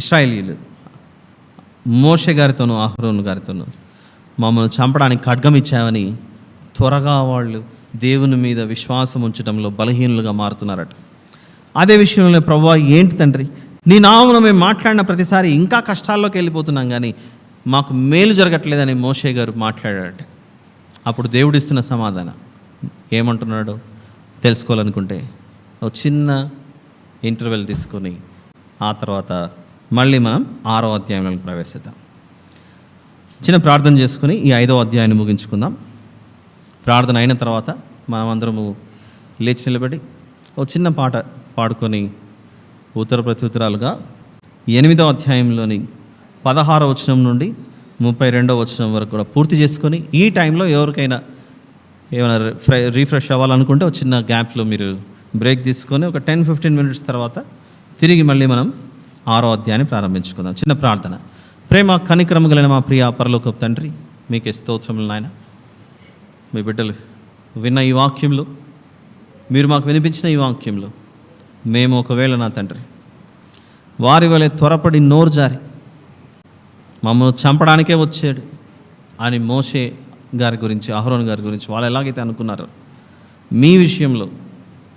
ఇశ్రాయేలీయులు మోషే గారితోనూ అహరోను గారితోనూ మమ్మల్ని చంపడానికి ఖడ్గం ఇచ్చామని త్వరగా వాళ్ళు దేవుని మీద విశ్వాసం ఉంచడంలో బలహీనులుగా మారుతున్నారట. అదే విషయంలో, ప్రభువా, ఏంటి తండ్రి, నీ నామమున మేము మాట్లాడిన ప్రతిసారి ఇంకా కష్టాల్లోకి వెళ్ళిపోతున్నాం, కానీ మాకు మేలు జరగట్లేదని మోషే గారు మాట్లాడారట. అప్పుడు దేవుడిస్తున్న సమాధానం ఏమంటున్నాడో తెలుసుకోవాలనుకుంటే ఒక చిన్న ఇంటర్వెల్ తీసుకొని ఆ తర్వాత మళ్ళీ మనం 6వ అధ్యాయంలోకి ప్రవేశిద్దాం. చిన్న ప్రార్థన చేసుకుని ఈ 5వ అధ్యాయాన్ని ముగించుకుందాం. ప్రార్థన అయిన తర్వాత మనం అందరము లేచి నిలబడి ఒక చిన్న పాట పాడుకొని ఉత్తర ప్రత్యుత్తరాలుగా 8వ అధ్యాయంలోని 16వ వచనం నుండి 32వ వచనం వరకు కూడా పూర్తి చేసుకొని, ఈ టైంలో ఎవరికైనా ఏమైనా రీఫ్రెష్ అవ్వాలనుకుంటే ఒక చిన్న గ్యాప్లో మీరు బ్రేక్ తీసుకొని ఒక 10-15 మినిట్స్ తర్వాత తిరిగి మళ్ళీ మనం 6వ అధ్యాయాన్ని ప్రారంభించుకుందాం. చిన్న ప్రార్థన. ప్రేమ కనికరము కలిగిన మా ప్రియ పరలోకపు తండ్రి, మీకే స్తోత్రములు నాయన. మీ బిడ్డలు విన్న ఈ వాక్యంలో, మీరు మాకు వినిపించిన ఈ వాక్యంలో మేము ఒకవేళ నా తండ్రి వారి వలె త్వరపడి నోరు జారి మమ్మల్ని చంపడానికే వచ్చాడు అని మోషే గారి గురించి, అహరోను గారి గురించి వాళ్ళు ఎలాగైతే అనుకున్నారో, మీ విషయంలో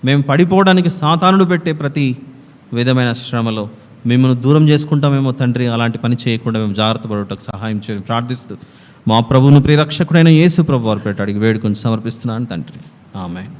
మేము పడిపోవడానికి సాతానుడు పెట్టే ప్రతి విధమైన శ్రమలో మిమ్మల్ని దూరం చేసుకుంటామేమో తండ్రి, అలాంటి పని చేయకుండా మేము జాగ్రత్త పడటకు సహాయం చేయడం ప్రార్థిస్తూ మా ప్రభువును ప్రియరక్షకుడైన యేసు ప్రభు వారి పేట అడిగి వేడుకొని సమర్పిస్తున్నాను తండ్రి. ఆమేన్.